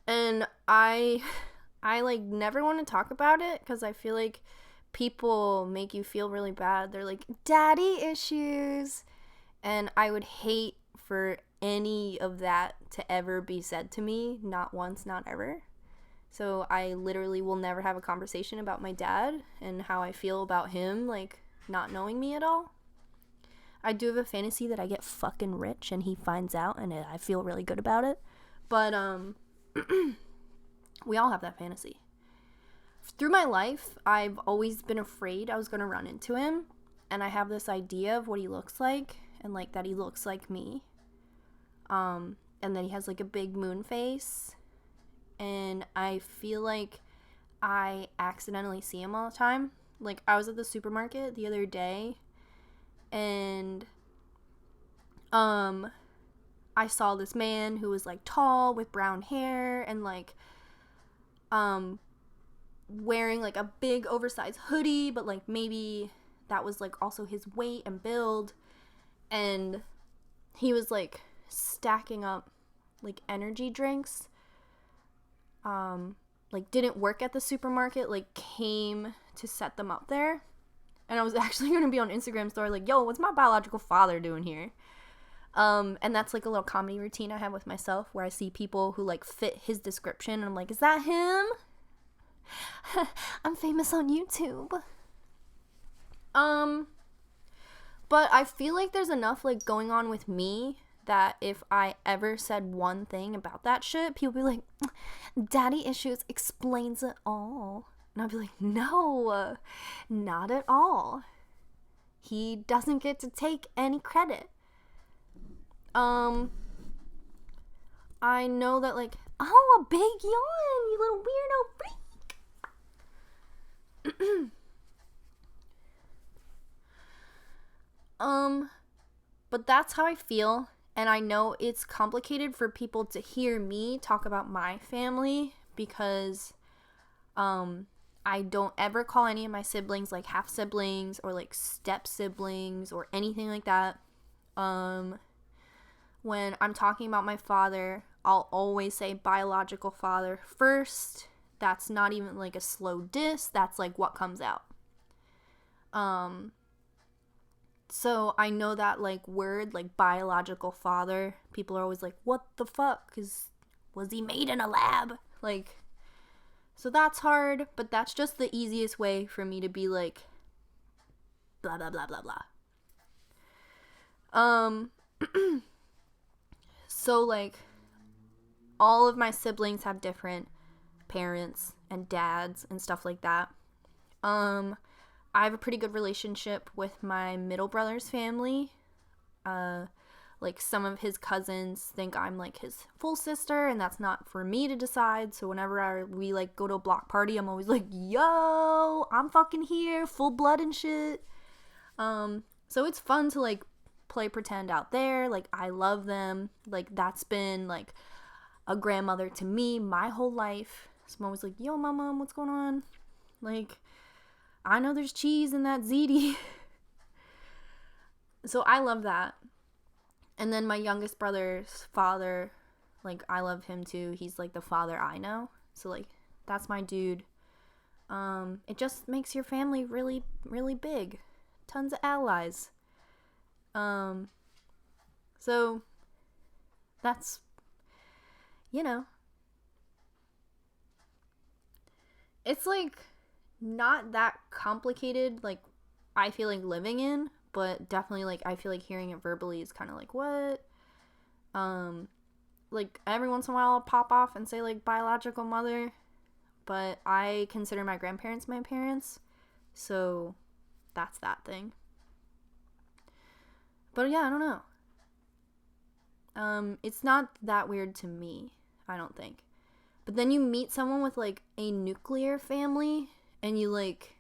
And I like, never want to talk about it, because I feel like people make you feel really bad. They're like, daddy issues. And I would hate for any of that to ever be said to me. Not once, not ever. So I literally will never have a conversation about my dad and how I feel about him, like, not knowing me at all. I do have a fantasy that I get fucking rich and he finds out, and I feel really good about it. But, we all have that fantasy. Through my life, I've always been afraid I was going to run into him. And I have this idea of what he looks like, and, like, that he looks like me. And that he has, like, a big moon face. And I feel like I accidentally see him all the time. Like, I was at the supermarket the other day, and I saw this man who was, like, tall with brown hair and, like, wearing, like, a big oversized hoodie, but, like, maybe that was, like, also his weight and build. And he was, like, stacking up, like, energy drinks. Like, didn't work at the supermarket, like, came to set them up there. And I was actually going to be on Instagram story, like, yo, what's my biological father doing here? And that's, like, a little comedy routine I have with myself, where I see people who, like, fit his description, and I'm like, is that him? I'm famous on YouTube. But I feel like there's enough, like, going on with me that if I ever said one thing about that shit, people be like, daddy issues explains it all. And I'd be like, no, not at all. He doesn't get to take any credit. I know that, like, oh, a big yawn, you little weirdo freak. But that's how I feel, and I know it's complicated for people to hear me talk about my family because, I don't ever call any of my siblings, like, half siblings or, like, step siblings or anything like that. When I'm talking about my father, I'll always say biological father first. That's not even, like, a slow diss. That's, like, what comes out. So I know that, like, word, like, biological father, people are always like, what the fuck? 'Cause was he made in a lab? Like, so that's hard, but that's just the easiest way for me to be like, blah, blah, blah, blah, blah. So, like, all of my siblings have different parents and dads and stuff like that. I have a pretty good relationship with my middle brother's family. Like, some of his cousins think I'm, like, his full sister, and that's not for me to decide. So whenever we, like, go to a block party, I'm always like, yo, I'm fucking here, full blood and shit. So it's fun to, like, play pretend out there. Like, I love them. Like, that's been, like, a grandmother to me my whole life. So I'm always like, yo, mama, what's going on? Like, I know there's cheese in that ziti. So I love that. And then my youngest brother's father, like, I love him too. He's, like, the father I know. So, like, that's my dude. It just makes your family really, really big. Tons of allies. So that's, you know, it's, like, not that complicated, like, I feel like living in, but definitely, like, I feel like hearing it verbally is kind of like, what? Like, every once in a while I'll pop off and say, like, biological mother, but I consider my grandparents my parents, so that's that thing. But yeah, I don't know. It's not that weird to me, I don't think. But then you meet someone with, like, a nuclear family, and you're like,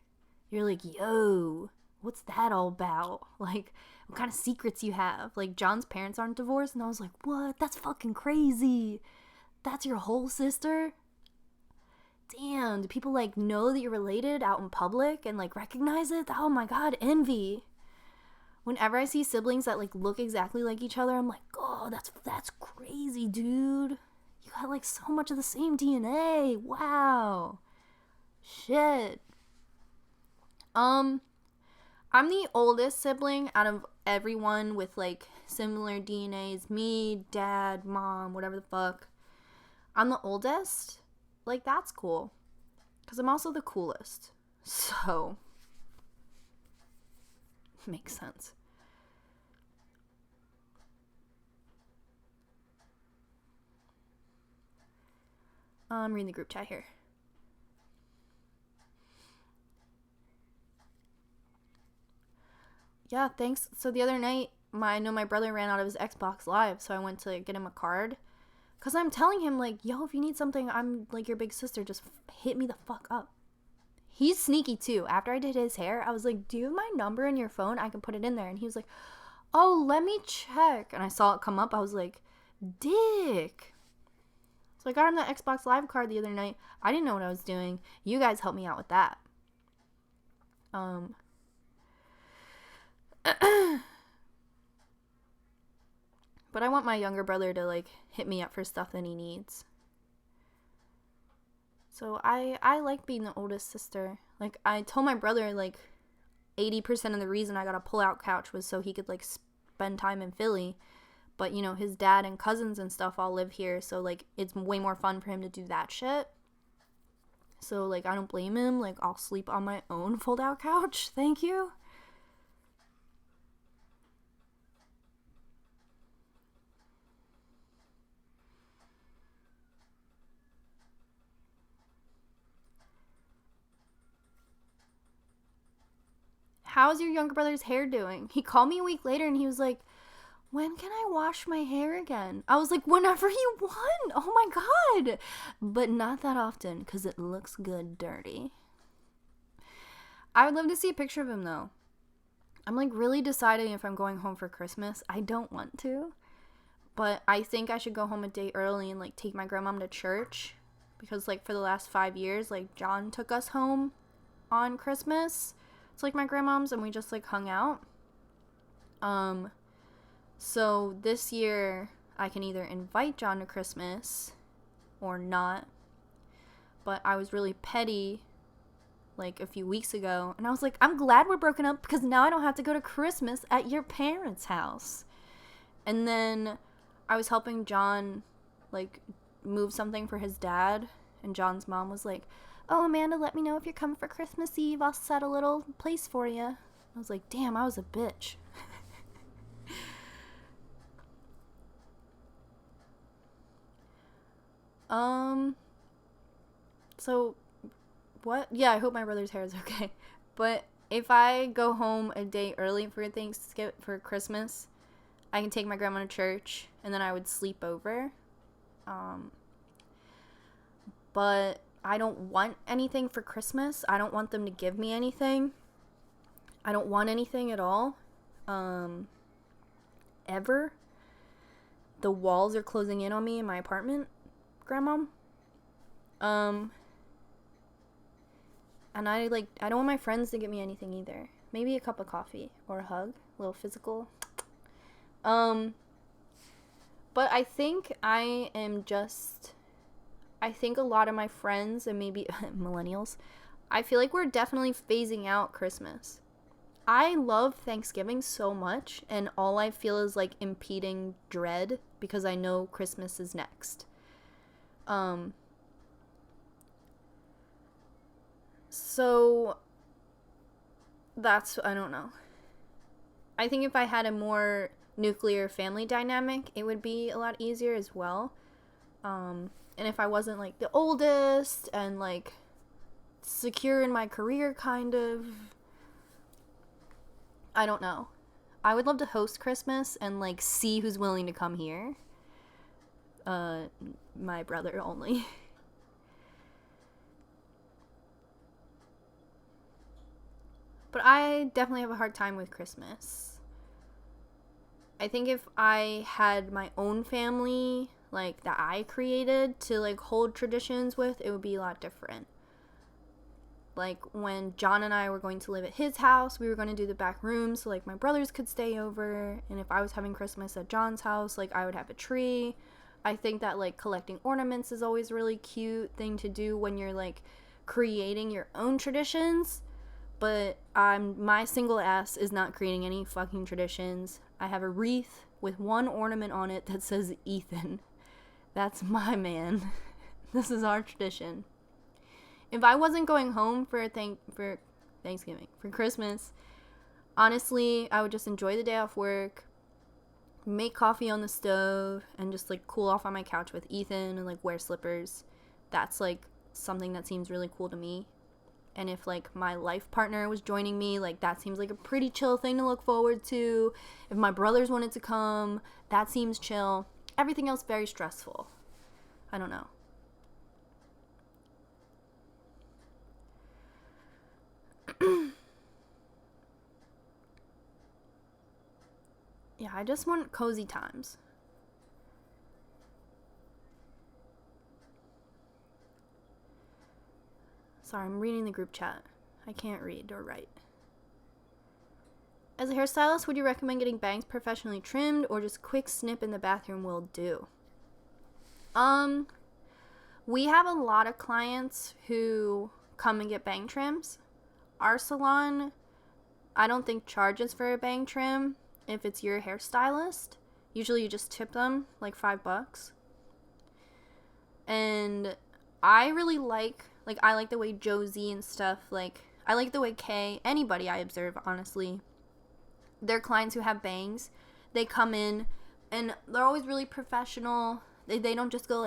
yo, what's that all about? Like, what kind of secrets you have? Like, John's parents aren't divorced, and I was like, what? That's fucking crazy. That's your whole sister? Damn, do people, like, know that you're related out in public and, like, recognize it? Oh my god, envy. Whenever I see siblings that, like, look exactly like each other, I'm like, oh, that's crazy, dude. You got, like, so much of the same DNA. Wow. Shit. I'm the oldest sibling out of everyone with, like, similar DNAs. Me, dad, mom, whatever the fuck. I'm the oldest. Like, that's cool. Because I'm also the coolest. So, makes sense. I'm reading the group chat here. Yeah, thanks. So the other night, I know my brother ran out of his Xbox Live, so I went to get him a card. Because I'm telling him, like, yo, if you need something, I'm, like, your big sister. Just hit me the fuck up. He's sneaky, too. After I did his hair, I was like, do you have my number in your phone? I can put it in there. And he was like, oh, let me check. And I saw it come up. I was like, dick. So I got him that Xbox Live card the other night. I didn't know what I was doing. You guys helped me out with that. But I want my younger brother to, like, hit me up for stuff that he needs. So I like being the oldest sister. Like, I told my brother, like, 80% of the reason I got a pull-out couch was so he could, like, spend time in Philly. But, you know, his dad and cousins and stuff all live here, so, like, it's way more fun for him to do that shit. So, like, I don't blame him. Like, I'll sleep on my own fold-out couch. Thank you. How's your younger brother's hair doing? He called me a week later and he was like, when can I wash my hair again? I was like, whenever you want. Oh my God. But not that often because it looks good dirty. I would love to see a picture of him though. I'm like really deciding if I'm going home for Christmas. I don't want to. But I think I should go home a day early and like take my grandmom to church. Because like for the last 5 years, like John took us home on Christmas. It's like my grandmom's and we just like hung out. So this year I can either invite John to Christmas or not. But I was really petty like a few weeks ago and I was like, I'm glad we're broken up because now I don't have to go to Christmas at your parents' house. And then I was helping John like move something for his dad and John's mom was like, oh, Amanda, let me know if you're coming for Christmas Eve. I'll set a little place for you. I was like, damn, I was a bitch. So, what? Yeah, I hope my brother's hair is okay. But if I go home a day early for Christmas, I can take my grandma to church, and then I would sleep over. But I don't want anything for Christmas. I don't want them to give me anything. I don't want anything at all. Ever. The walls are closing in on me in my apartment, Grandmom. And I don't want my friends to get me anything either. Maybe a cup of coffee or a hug, a little physical. But I think I think a lot of my friends and maybe millennials, I feel like we're definitely phasing out Christmas. I love Thanksgiving so much, and all I feel is like impeding dread because I know Christmas is next. So I don't know. I think if I had a more nuclear family dynamic, it would be a lot easier as well. And if I wasn't like the oldest and like secure in my career kind of, I don't know. I would love to host Christmas and like see who's willing to come here. My brother only. But I definitely have a hard time with Christmas. I think if I had my own family, like, that I created to, like, hold traditions with, it would be a lot different. Like, when John and I were going to live at his house, we were going to do the back room so, like, my brothers could stay over. And if I was having Christmas at John's house, like, I would have a tree. I think that, like, collecting ornaments is always a really cute thing to do when you're, like, creating your own traditions. But my single ass is not creating any fucking traditions. I have a wreath with one ornament on it that says Ethan. That's my man. This is our tradition. If I wasn't going home for Thanksgiving, for Christmas, honestly, I would just enjoy the day off work, make coffee on the stove, and just, like, cool off on my couch with Ethan and, like, wear slippers. That's, like, something that seems really cool to me. And if, like, my life partner was joining me, like, that seems like a pretty chill thing to look forward to. If my brothers wanted to come, that seems chill. Everything else very stressful. I don't know. Yeah, I just want cozy times. Sorry, I'm reading the group chat. I can't read or write. As a hairstylist, would you recommend getting bangs professionally trimmed or just quick snip in the bathroom will do? We have a lot of clients who come and get bang trims. Our salon, I don't think charges for a bang trim if it's your hairstylist. Usually you just tip them like $5. And I really like the way Josie and stuff, like, I like the way Kay, anybody I observe, honestly, their clients who have bangs, they come in and they're always really professional. They don't just go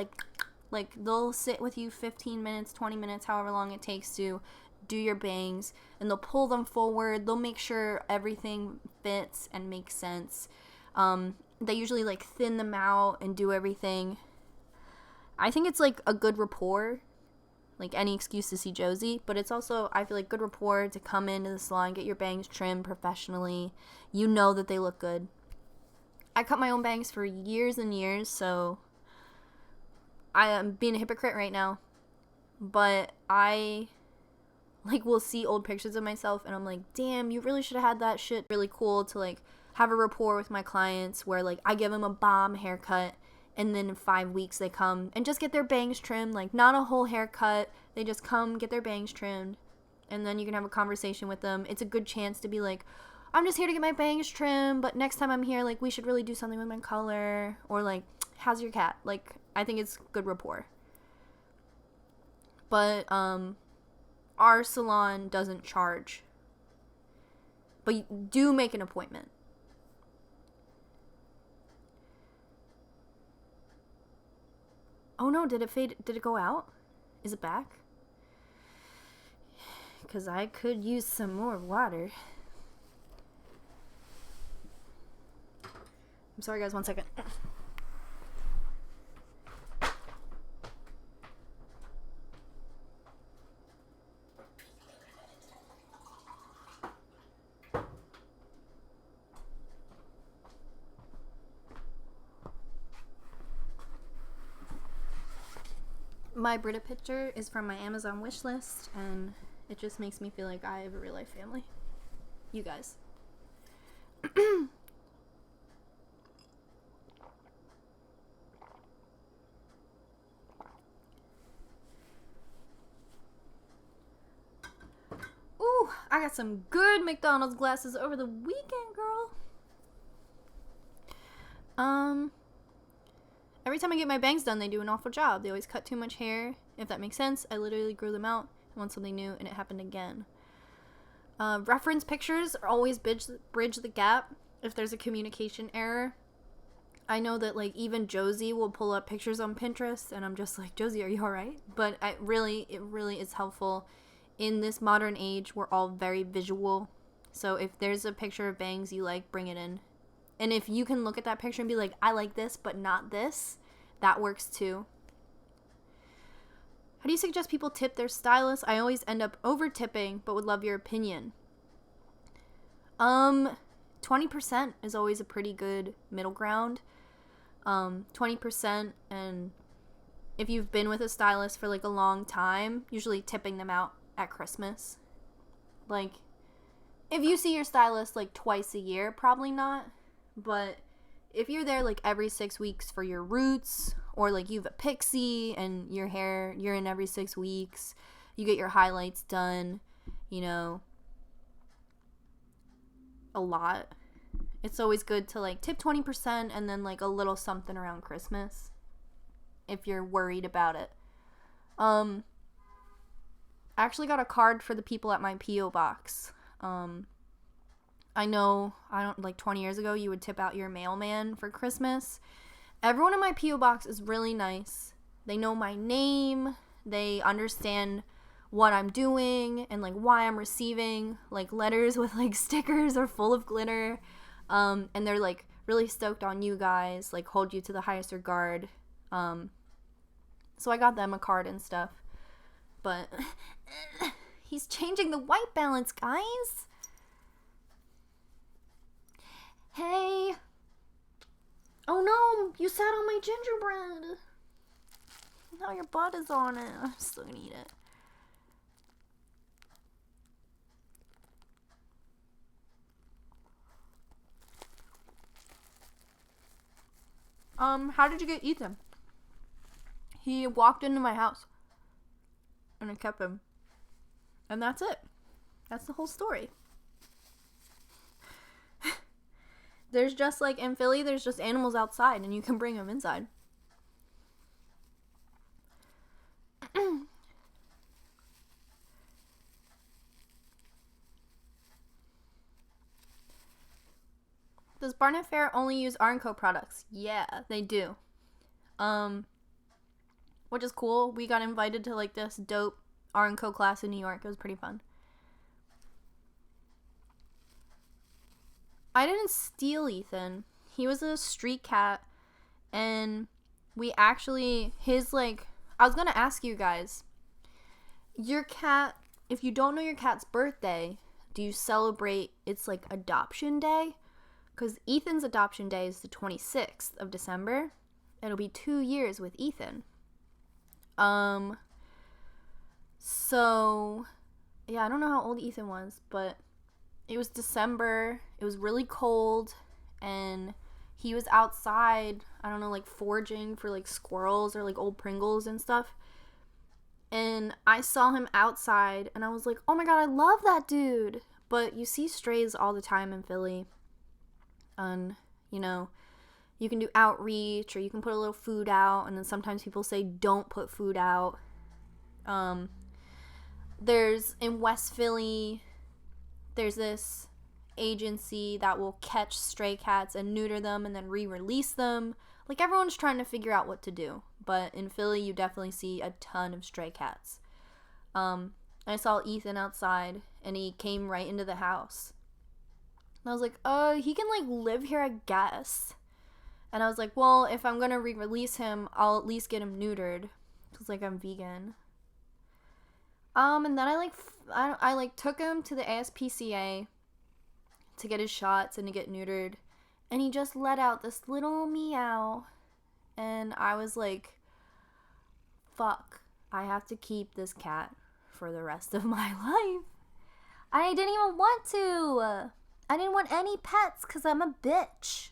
like they'll sit with you 15 minutes, 20 minutes, however long it takes to do your bangs, and they'll pull them forward. They'll make sure everything fits and makes sense. They usually like thin them out and do everything. I think it's like a good rapport, like any excuse to see Josie, but it's also, I feel like, good rapport to come into the salon, get your bangs trimmed professionally. You know that they look good. I cut my own bangs for years and years, so I am being a hypocrite right now, but I like will see old pictures of myself and I'm like, damn, you really should have had that shit. Really cool to like have a rapport with my clients where like I give them a bomb haircut and then in 5 weeks they come and just get their bangs trimmed, like not a whole haircut. They just come get their bangs trimmed and then you can have a conversation with them. It's a good chance to be like, I'm just here to get my bangs trimmed, but next time I'm here, like, we should really do something with my color, or like, how's your cat? Like, I think it's good rapport. But our salon doesn't charge, but you do make an appointment. Oh no, did it fade? Did it go out? Is it back? Because I could use some more water. I'm sorry guys, 1 second. My Brita picture is from my Amazon wish list, and it just makes me feel like I have a real life family. You guys. Ooh, I got some good McDonald's glasses over the weekend, girl. Every time I get my bangs done, they do an awful job. They always cut too much hair. If that makes sense, I literally grew them out. I want something new, and it happened again. Reference pictures are always bridge the gap if there's a communication error. I know that, like, even Josie will pull up pictures on Pinterest, and I'm just like, Josie, are you alright? But it really is helpful. In this modern age, we're all very visual. So if there's a picture of bangs you like, bring it in. And if you can look at that picture and be like, I like this, but not this, that works too. How do you suggest people tip their stylist? I always end up over tipping, but would love your opinion. 20% is always a pretty good middle ground. 20%, and if you've been with a stylist for like a long time, usually tipping them out at Christmas. Like, if you see your stylist like twice a year, probably not. But if you're there like every 6 weeks for your roots, or like you have a pixie and your hair, you're in every 6 weeks, you get your highlights done, you know, a lot. It's always good to like tip 20% and then like a little something around Christmas if you're worried about it. I actually got a card for the people at my P.O. box. I know, like 20 years ago, you would tip out your mailman for Christmas. Everyone in my P.O. box is really nice. They know my name. They understand what I'm doing and like why I'm receiving like letters with like stickers or full of glitter. And they're like really stoked on you guys, like hold you to the highest regard. So I got them a card and stuff. But he's changing the white balance, guys. Hey. Oh no, you sat on my gingerbread. Now your butt is on it. I'm still gonna eat it. How did you get Ethan? He walked into my house. And I kept him. And that's it. That's the whole story. There's just like in Philly, there's just animals outside and you can bring them inside. Does Barnet Fair only use R&Co products? Yeah, they do. Which is cool. We got invited to like this dope R&Co class in New York. It was pretty fun. I didn't steal Ethan. He was a street cat, and we actually, I was going to ask you guys, your cat, if you don't know your cat's birthday, do you celebrate its, like, adoption day? Because Ethan's adoption day is the 26th of December. It'll be 2 years with Ethan. So, yeah, I don't know how old Ethan was, but it was December. It was really cold, and he was outside, I don't know, like, foraging for, like, squirrels or, like, old Pringles and stuff. And I saw him outside, and I was like, oh my god, I love that dude. But you see strays all the time in Philly. And, you know, you can do outreach, or you can put a little food out, and then sometimes people say don't put food out. There's, in West Philly, there's this agency that will catch stray cats and neuter them and then re-release them. Like, everyone's trying to figure out what to do. But in Philly, you definitely see a ton of stray cats. I saw Ethan outside, and he came right into the house. And I was like, he can, like, live here, I guess. And I was like, well, if I'm gonna re-release him, I'll at least get him neutered. Because, like, I'm vegan. And then I took him to the ASPCA to get his shots and to get neutered. And he just let out this little meow. And I was like, fuck, I have to keep this cat for the rest of my life. I didn't even want to. I didn't want any pets because I'm a bitch.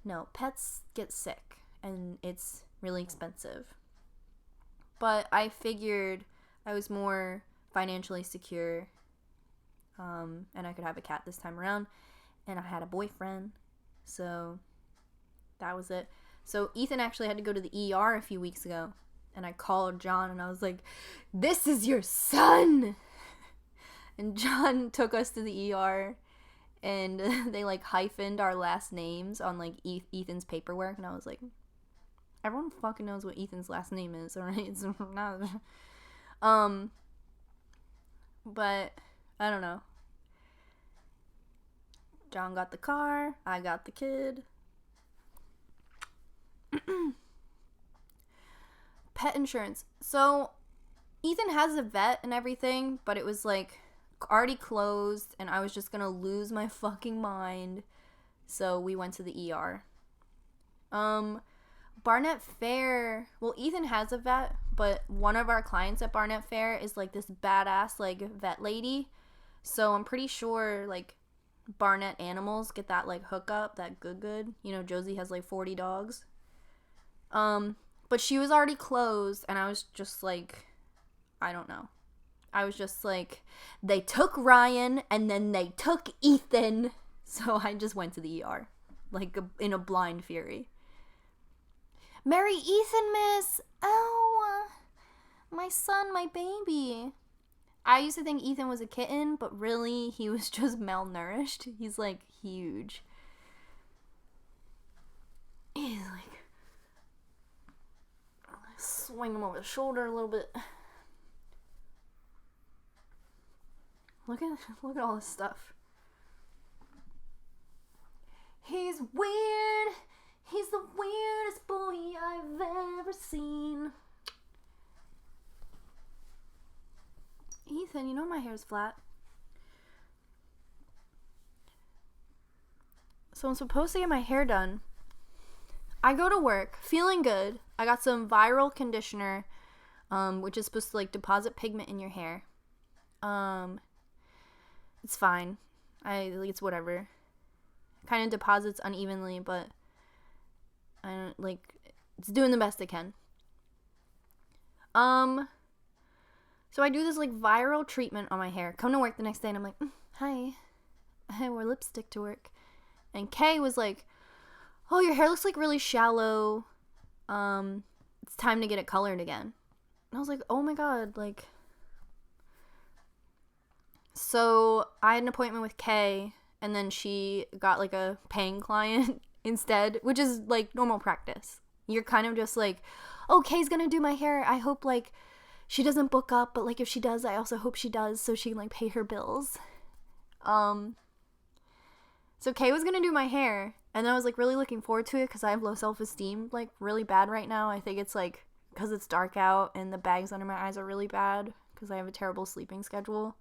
No, pets get sick, and it's really expensive. But I figured I was more financially secure, and I could have a cat this time around, and I had a boyfriend, so that was it. So Ethan actually had to go to the ER a few weeks ago, and I called John, and I was like, this is your son! And John took us to the ER, and they, like, hyphened our last names on, like, Ethan's paperwork, and I was like, everyone fucking knows what Ethan's last name is, alright? It's not... But, I don't know. John got the car, I got the kid. Pet insurance. So, Ethan has a vet and everything, but it was, like, already closed, and I was just gonna lose my fucking mind. So, we went to the ER. Barnett Fair, well, Ethan has a vet, but one of our clients at Barnett Fair is, like, this badass, like, vet lady. So, I'm pretty sure, like, Barnett Animals get that, like, hookup, that good. You know, Josie has, like, 40 dogs. But she was already closed, and I was just, like, I don't know. I was just, like, they took Ryan, and then they took Ethan. So, I just went to the ER, like, in a blind fury. Merry Ethan, miss! Oh, my son, my baby. I used to think Ethan was a kitten, but really, he was just malnourished. He's, like, huge. He's, like, swing him over the shoulder a little bit. Look at all this stuff. He's weird. He's the weirdest boy I've ever seen. Ethan, you know my hair's flat. So I'm supposed to get my hair done. I go to work feeling good. I got some viral conditioner, which is supposed to, like, deposit pigment in your hair. It's fine. It's whatever. Kind of deposits unevenly, but I don't, like, it's doing the best it can. So I do this, like, viral treatment on my hair. Come to work the next day, and I'm like, hi. I wore lipstick to work. And Kay was like, oh, your hair looks, like, really shallow. It's time to get it colored again. And I was like, oh my god, like... So I had an appointment with Kay, and then she got, like, a paying client instead, which is, like, normal practice. You're kind of just like, oh, Kay's gonna do my hair. I hope, like, she doesn't book up, but, like, if she does, I also hope she does so she can, like, pay her bills. So Kay was gonna do my hair, And then I was like really looking forward to it because I have low self-esteem, like really bad right now. I think it's like because it's dark out and the bags under my eyes are really bad because I have a terrible sleeping schedule.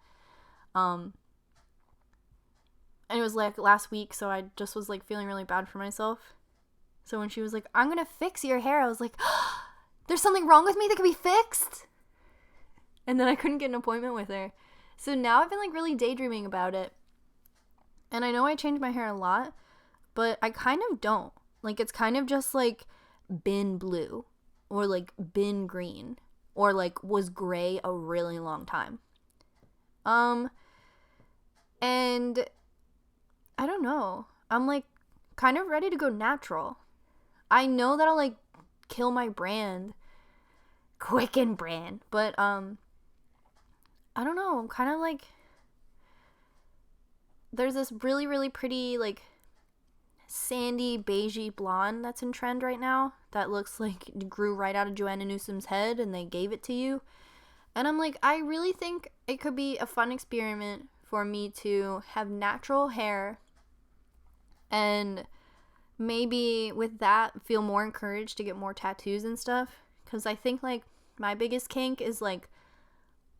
And it was like last week, so I just was like feeling really bad for myself. So when she was like, I'm gonna fix your hair, I was like, oh, there's something wrong with me that can be fixed? And then I couldn't get an appointment with her. So now I've been like really daydreaming about it. And I know I change my hair a lot, but I kind of don't. Like, it's kind of just like been blue or like been green or like was gray a really long time. And I don't know. I'm like kind of ready to go natural. I know that'll like kill my brand, Quicken brand, but I don't know. I'm kind of like, there's this really, really pretty like sandy beigey blonde that's in trend right now that looks like it grew right out of Joanna Newsom's head and they gave it to you. And I'm like, I really think it could be a fun experiment for me to have natural hair and maybe with that feel more encouraged to get more tattoos and stuff. Because I think like my biggest kink is like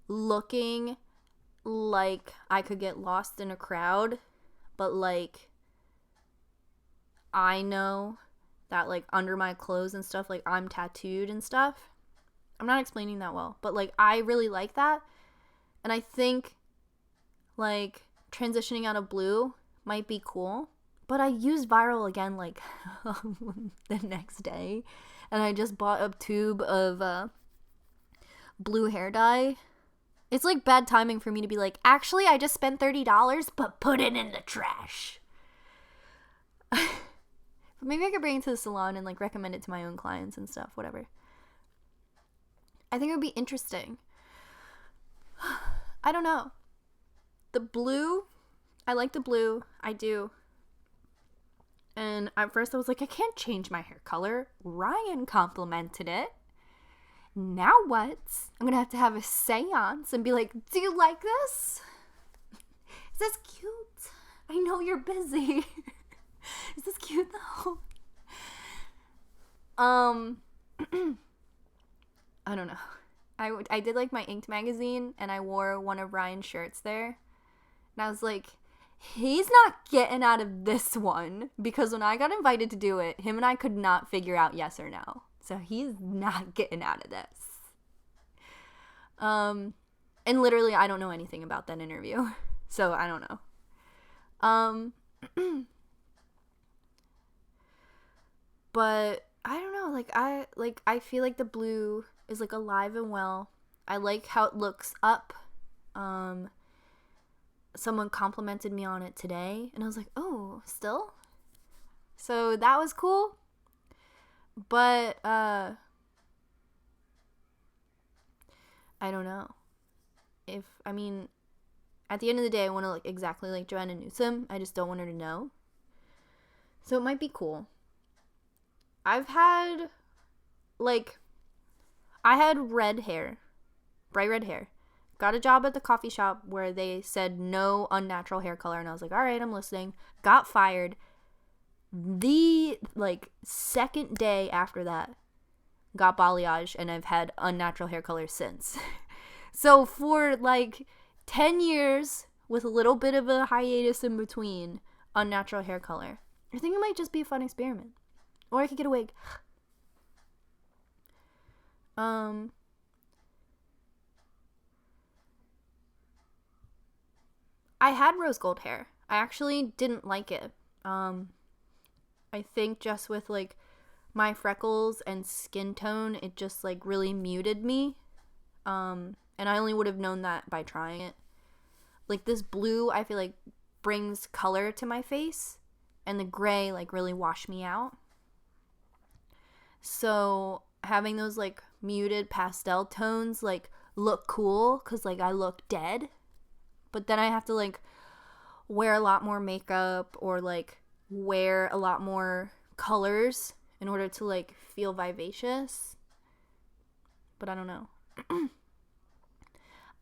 looking like I could get lost in a crowd, but like I know that like under my clothes and stuff, like I'm tattooed and stuff. I'm not explaining that well, but like I really like that. And I think like transitioning out of blue might be cool. But I used viral again like the next day. And I just bought a tube of blue hair dye. It's like bad timing for me to be like, actually, I just spent $30, but put it in the trash. But maybe I could bring it to the salon and like recommend it to my own clients and stuff, whatever. I think it would be interesting. I don't know. The blue, I like the blue. I do. And at first I was like, I can't change my hair color. Ryan complimented it. Now what? I'm going to have a seance and be like, do you like this? Is this cute? I know you're busy. Is this cute though? I don't know. I did like my Inked magazine and I wore one of Ryan's shirts there. And I was like, he's not getting out of this one, because when I got invited to do it, him and I could not figure out yes or no. So he's not getting out of this. And literally I don't know anything about that interview. So I don't know. But I don't know, I feel like the blue is like alive and well. I like how it looks up. Someone complimented me on it today and I was like, oh, still? So that was cool. But I don't know. At the end of the day, I want to look exactly like Joanna Newsom. I just don't want her to know. So it might be cool. I had red hair, bright red hair. Got a job at the coffee shop where they said no unnatural hair color, and I was like, all right, I'm listening. Got fired. The second day after that, got balayage, and I've had unnatural hair color since. So for 10 years with a little bit of a hiatus in between, unnatural hair color. I think it might just be a fun experiment. Or I could get a wig. I had rose gold hair. I actually didn't like it. I think just with my freckles and skin tone, it just really muted me. And I only would have known that by trying it. This blue, I feel brings color to my face, and the gray really washed me out. So having those muted pastel tones look cool because I look dead. But then I have to wear a lot more makeup or wear a lot more colors in order to feel vivacious. But I don't know.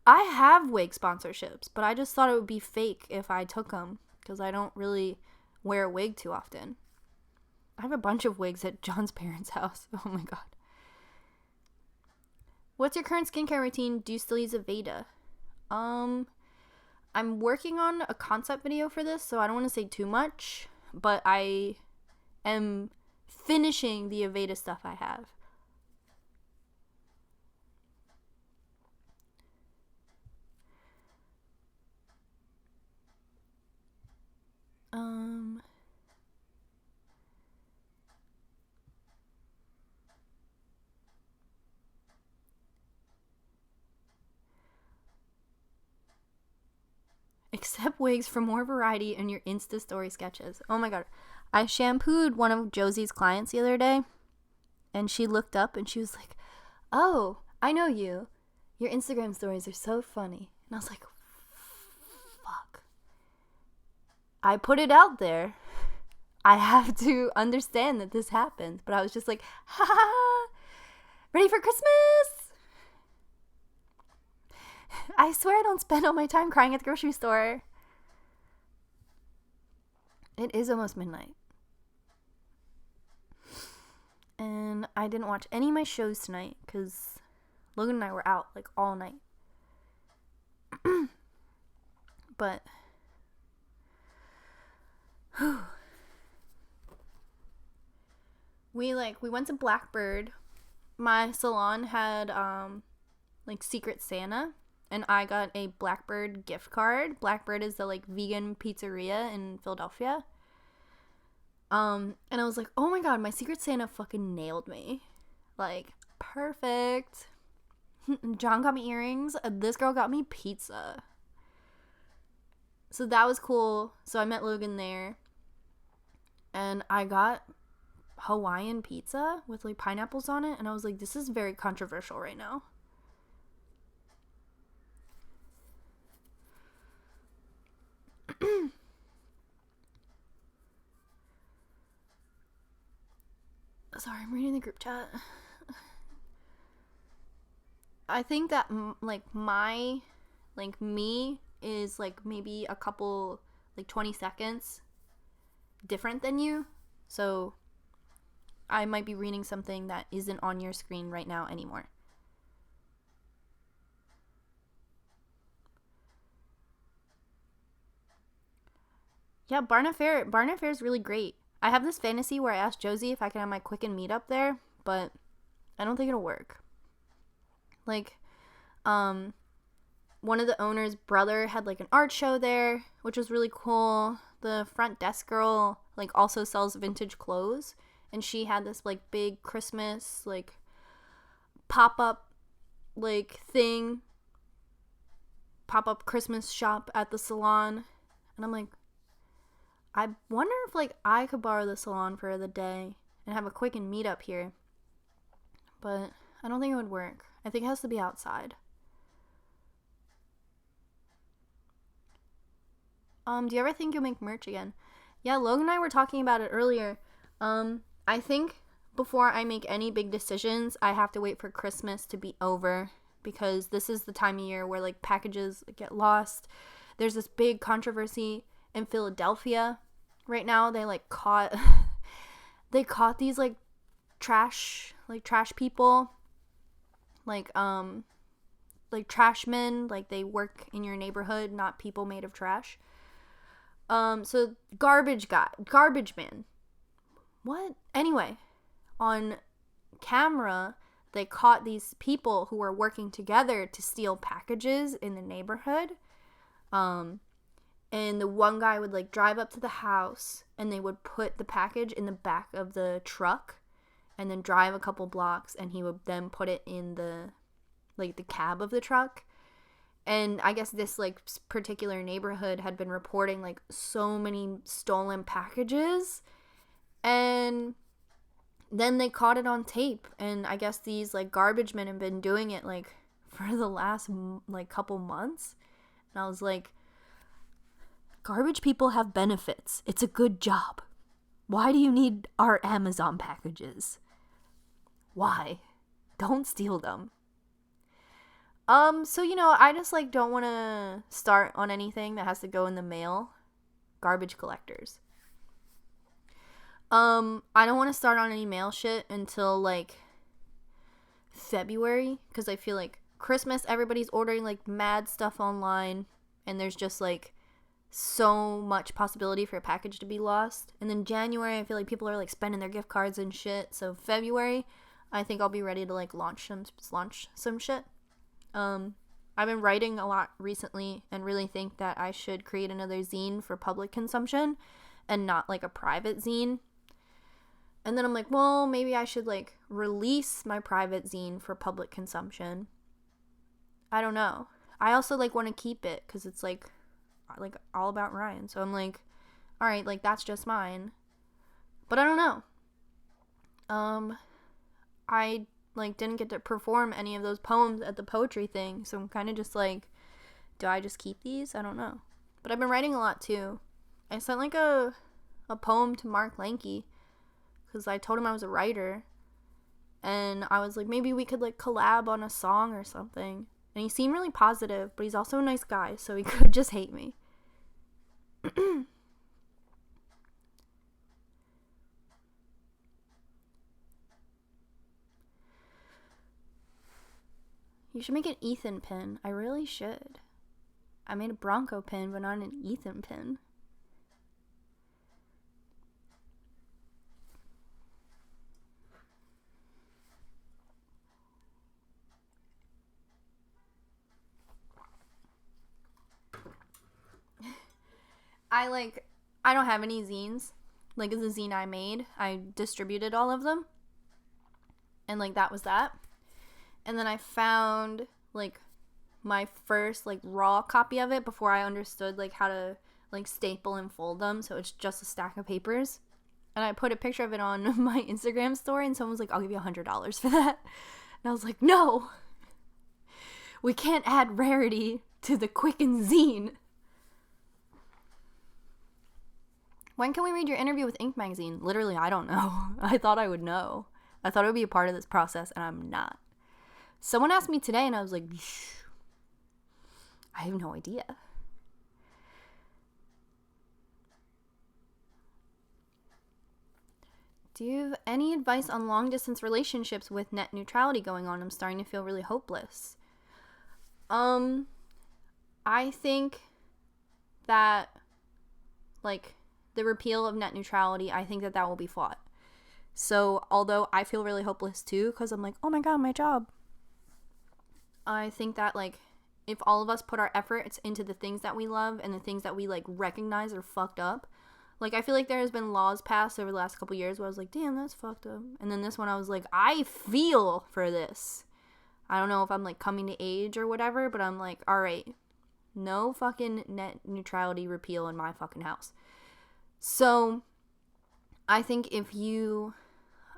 I have wig sponsorships, but I just thought it would be fake if I took them because I don't really wear a wig too often. I have a bunch of wigs at John's parents' house. Oh my god. What's your current skincare routine? Do you still use Aveda? I'm working on a concept video for this, so I don't want to say too much, but I am finishing the Aveda stuff I have. Accept wigs for more variety in your Insta story sketches. Oh my god. I shampooed one of Josie's clients the other day, and she looked up and she was like, "Oh, I know you. Your Instagram stories are so funny." And I was like, fuck. I put it out there. I have to understand that this happened. But I was just like, ha ha ha, ready for Christmas? I swear I don't spend all my time crying at the grocery store. It is almost midnight. And I didn't watch any of my shows tonight because Logan and I were out like all night. But we went to Blackbird. My salon had like Secret Santa, and I got a Blackbird gift card. Blackbird is the like vegan pizzeria in Philadelphia. And I was like, oh my god, my Secret Santa fucking nailed me. Like, perfect. John got me earrings. This girl got me pizza. So that was cool. So I met Logan there. And I got Hawaiian pizza with like pineapples on it. And I was like, this is very controversial right now. Sorry, I'm reading the group chat. I think that me is like maybe a couple, like 20 seconds different than you. So I might be reading something that isn't on your screen right now anymore. Yeah, Barn Affair is really great. I have this fantasy where I asked Josie if I can have my Quicken meetup there, but I don't think it'll work. Like, one of the owner's brother had like an art show there, which was really cool. The front desk girl like also sells vintage clothes, and she had this like big Christmas like pop-up like thing, pop-up Christmas shop at the salon. And I'm like, I wonder if like I could borrow the salon for the day and have a Quicken meetup here. But I don't think it would work. I think it has to be outside. Do you ever think you'll make merch again? Yeah, Logan and I were talking about it earlier. I think before I make any big decisions, I have to wait for Christmas to be over, because this is the time of year where like packages get lost. There's this big controversy in Philadelphia right now. They like caught these like trash people, like trash men, like they work in your neighborhood, not people made of trash. So garbage man. What? Anyway, on camera, they caught these people who were working together to steal packages in the neighborhood. And the one guy would like drive up to the house, and they would put the package in the back of the truck and then drive a couple blocks, and he would then put it in the cab of the truck. And I guess this like particular neighborhood had been reporting like so many stolen packages, and then they caught it on tape. And I guess these like garbage men have been doing it like for the last like couple months. And I was like, garbage people have benefits. It's a good job. Why do you need our Amazon packages? Why? Don't steal them. So, I just, like, don't want to start on anything that has to go in the mail. Garbage collectors. I don't want to start on any mail shit until like February, because I feel like Christmas, everybody's ordering like mad stuff online, and there's just like so much possibility for a package to be lost. And then January, I feel like people are like spending their gift cards and shit. So February, I think I'll be ready to like launch some shit. I've been writing a lot recently and really think that I should create another zine for public consumption and not like a private zine. And then I'm like, well, maybe I should like release my private zine for public consumption. I don't know. I also like want to keep it because it's like all about Ryan. So I'm like, all right, like that's just mine. But I don't know. I like didn't get to perform any of those poems at the poetry thing, so I'm kind of just like, do I just keep these? I don't know. But I've been writing a lot too. I sent like a poem to Mark Lanke because I told him I was a writer, and I was like, maybe we could like collab on a song or something. And he seemed really positive, but he's also a nice guy, so he could just hate me. You should make an Ethan pin. I really should. I made a Bronco pin, but not an Ethan pin. I don't have any zines. Like, it's a zine I made. I distributed all of them. And, like, that was that. And then I found, like, my first, like, raw copy of it before I understood, like, how to, like, staple and fold them. So it's just a stack of papers. And I put a picture of it on my Instagram story, and someone was like, I'll give you $100 for that. And I was like, no! We can't add rarity to the Quicken zine. When can we read your interview with Ink Magazine? Literally, I don't know. I thought I would know. I thought it would be a part of this process, and I'm not. Someone asked me today, and I was like, I have no idea. Do you have any advice on long-distance relationships with net neutrality going on? I'm starting to feel really hopeless. I think that, like, the repeal of net neutrality, I think that will be fought. So, although I feel really hopeless too, because I'm like, oh my god, my job. I think that, like, if all of us put our efforts into the things that we love and the things that we, like, recognize are fucked up, like, I feel like there has been laws passed over the last couple years where I was like, damn, that's fucked up. And then this one I was like, I feel for this. I don't know if I'm, like, coming to age or whatever, but I'm like, alright, no fucking net neutrality repeal in my fucking house. So, I think if you,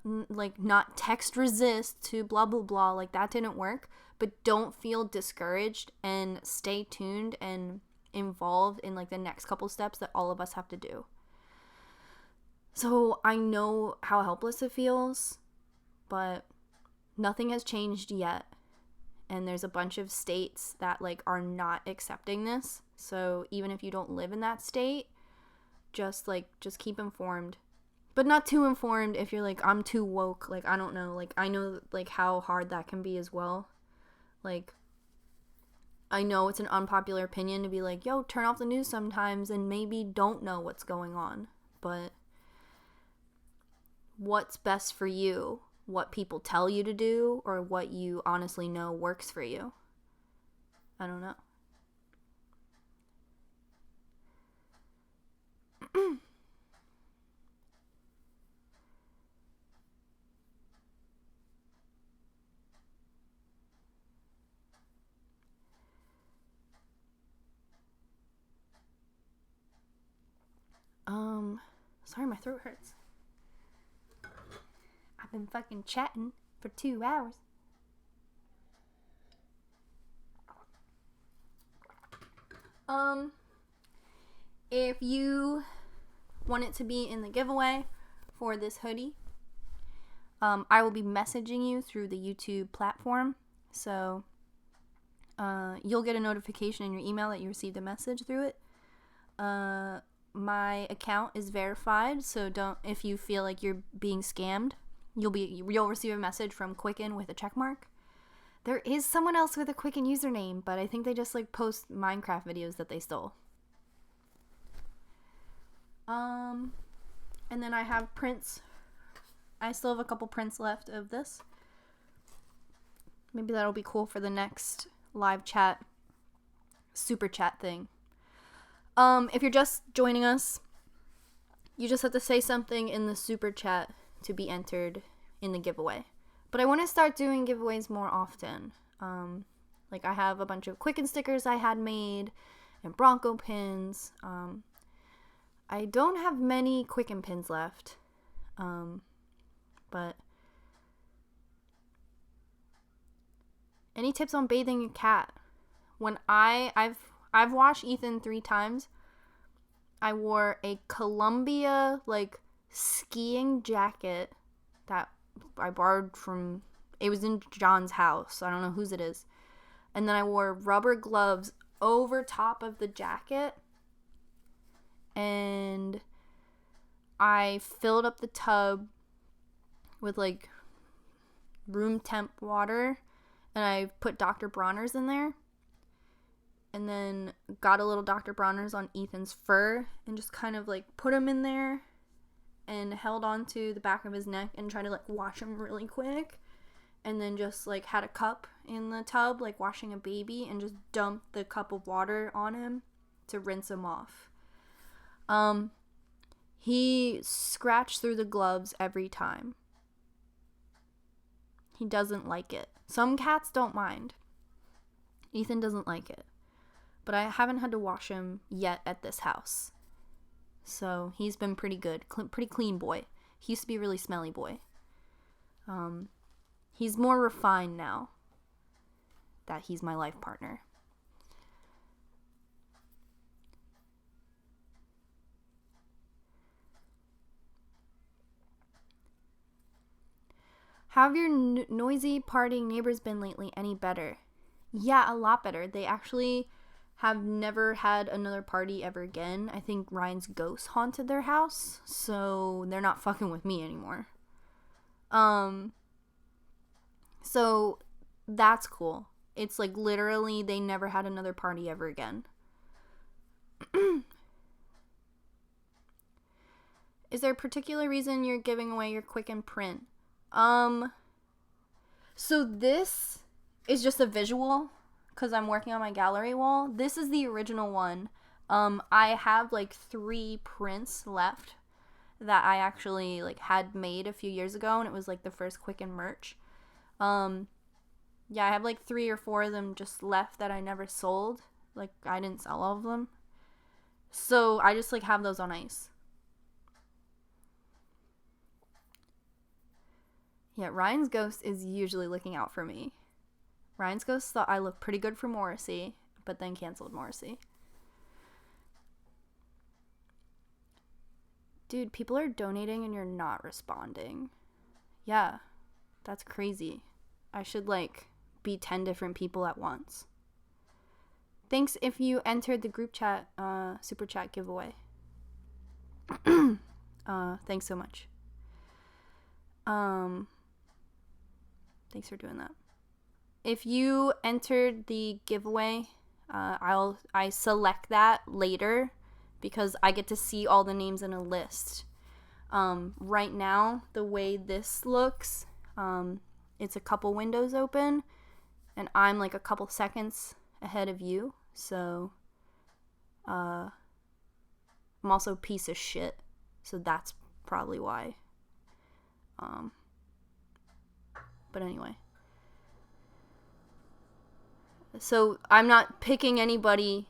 like, not text resist to blah, blah, blah, like, that didn't work, but don't feel discouraged and stay tuned and involved in, like, the next couple steps that all of us have to do. So, I know how helpless it feels, but nothing has changed yet, and there's a bunch of states that, like, are not accepting this, so even if you don't live in that state, just keep informed, but not too informed if you're like, I'm too woke, like, I don't know, like, I know, like, how hard that can be as well. Like, I know it's an unpopular opinion to be like, yo, turn off the news sometimes and maybe don't know what's going on, but what's best for you, what people tell you to do, or what you honestly know works for you? I don't know. Sorry, my throat hurts. I've been fucking chatting for 2 hours. If you want it to be in the giveaway for this hoodie, I will be messaging you through the YouTube platform. So, you'll get a notification in your email that you received a message through it. my account is verified, so if you feel like you're being scammed, you'll receive a message from Quicken with a check mark. There is someone else with a Quicken username, but I think they just like post Minecraft videos that they stole. And then I have prints. I still have a couple prints left of this. Maybe that'll be cool for the next live chat, super chat thing. If you're just joining us, you just have to say something in the super chat to be entered in the giveaway. But I want to start doing giveaways more often. Like I have a bunch of Quicken stickers I had made and Bronco pins. I don't have many Quicken pins left. But any tips on bathing a cat? When I've washed Ethan 3 times. I wore a Columbia like skiing jacket that I borrowed from, it was in John's house. I don't know whose it is. And then I wore rubber gloves over top of the jacket. And I filled up the tub with like room temp water. And I put Dr. Bronner's in there. And then got a little Dr. Bronner's on Ethan's fur and just kind of like put him in there and held on to the back of his neck and tried to like wash him really quick. And then just like had a cup in the tub like washing a baby and just dumped the cup of water on him to rinse him off. He scratched through the gloves every time. He doesn't like it. Some cats don't mind. Ethan doesn't like it. But I haven't had to wash him yet at this house. So he's been pretty good. Pretty clean boy. He used to be a really smelly boy. He's more refined now that he's my life partner. How have your noisy partying neighbors been lately? Any better? Yeah, a lot better. They actually have never had another party ever again. I think Ryan's ghost haunted their house, so they're not fucking with me anymore. So that's cool. It's like literally they never had another party ever again. Is there a particular reason you're giving away your Quicken print? So this is just a visual because I'm working on my gallery wall. This is the original one. I have like 3 prints left that I actually like had made a few years ago, and it was like the first Quicken merch. Yeah, I have like 3 or 4 of them just left that I never sold. Like I didn't sell all of them. So I just like have those on ice. Yeah, Ryan's ghost is usually looking out for me. Ryan's ghost thought I looked pretty good for Morrissey, but then canceled Morrissey. Dude, people are donating and you're not responding. Yeah, that's crazy. I should like be 10 different people at once. Thanks if you entered the group chat, super chat giveaway. Thanks so much. Thanks for doing that. If you entered the giveaway, I select that later because I get to see all the names in a list. Right now, the way this looks, it's a couple windows open, and I'm like a couple seconds ahead of you. So, I'm also a piece of shit. So that's probably why. But anyway. So I'm not picking anybody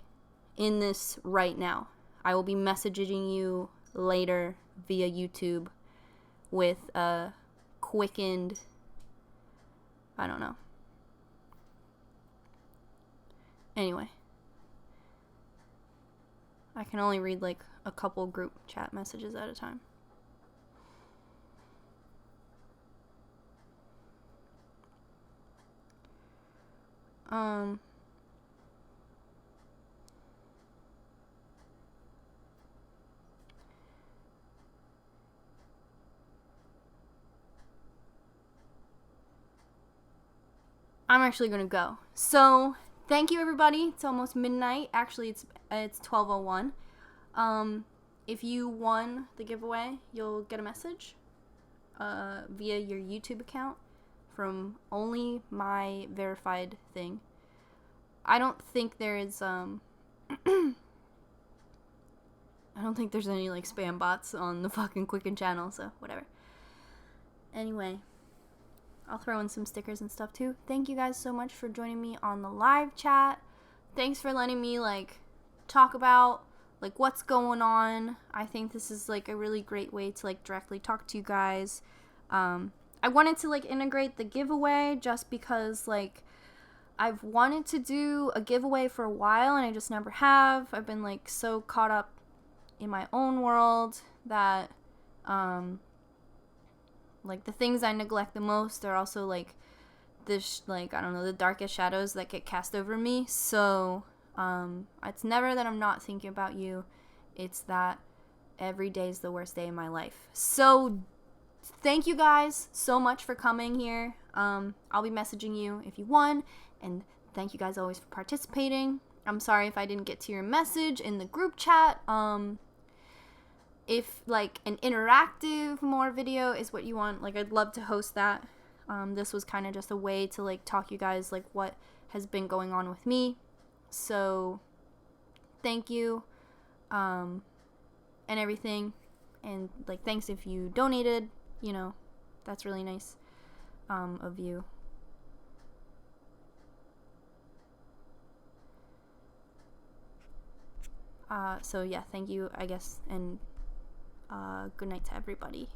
in this right now. I will be messaging you later via YouTube with a quickened, I don't know. Anyway. I can only read like a couple group chat messages at a time. I'm actually gonna go. So thank you, everybody. It's almost midnight. Actually, it's 12:01. If you won the giveaway, you'll get a message via your YouTube account from only my verified thing. I don't think there is I don't think there's any like spam bots on the fucking Quicken channel, so whatever. Anyway, I'll throw in some stickers and stuff too. Thank you guys so much for joining me on the live chat. Thanks for letting me like talk about like what's going on. I think this is like a really great way to like directly talk to you guys. I wanted to like integrate the giveaway just because like I've wanted to do a giveaway for a while and I just never have. I've been like so caught up in my own world that like the things I neglect the most are also like this like I don't know, the darkest shadows that get cast over me. So it's never that I'm not thinking about you, it's that every day is the worst day of my life. So thank you guys so much for coming here. I'll be messaging you if you won, and thank you guys always for participating. I'm sorry if I didn't get to your message in the group chat. If like an interactive more video is what you want, like I'd love to host that. This was kind of just a way to like talk you guys like what has been going on with me. So thank you and everything, and like thanks if you donated, you know, that's really nice of you. So yeah, thank you, I guess, and good night to everybody.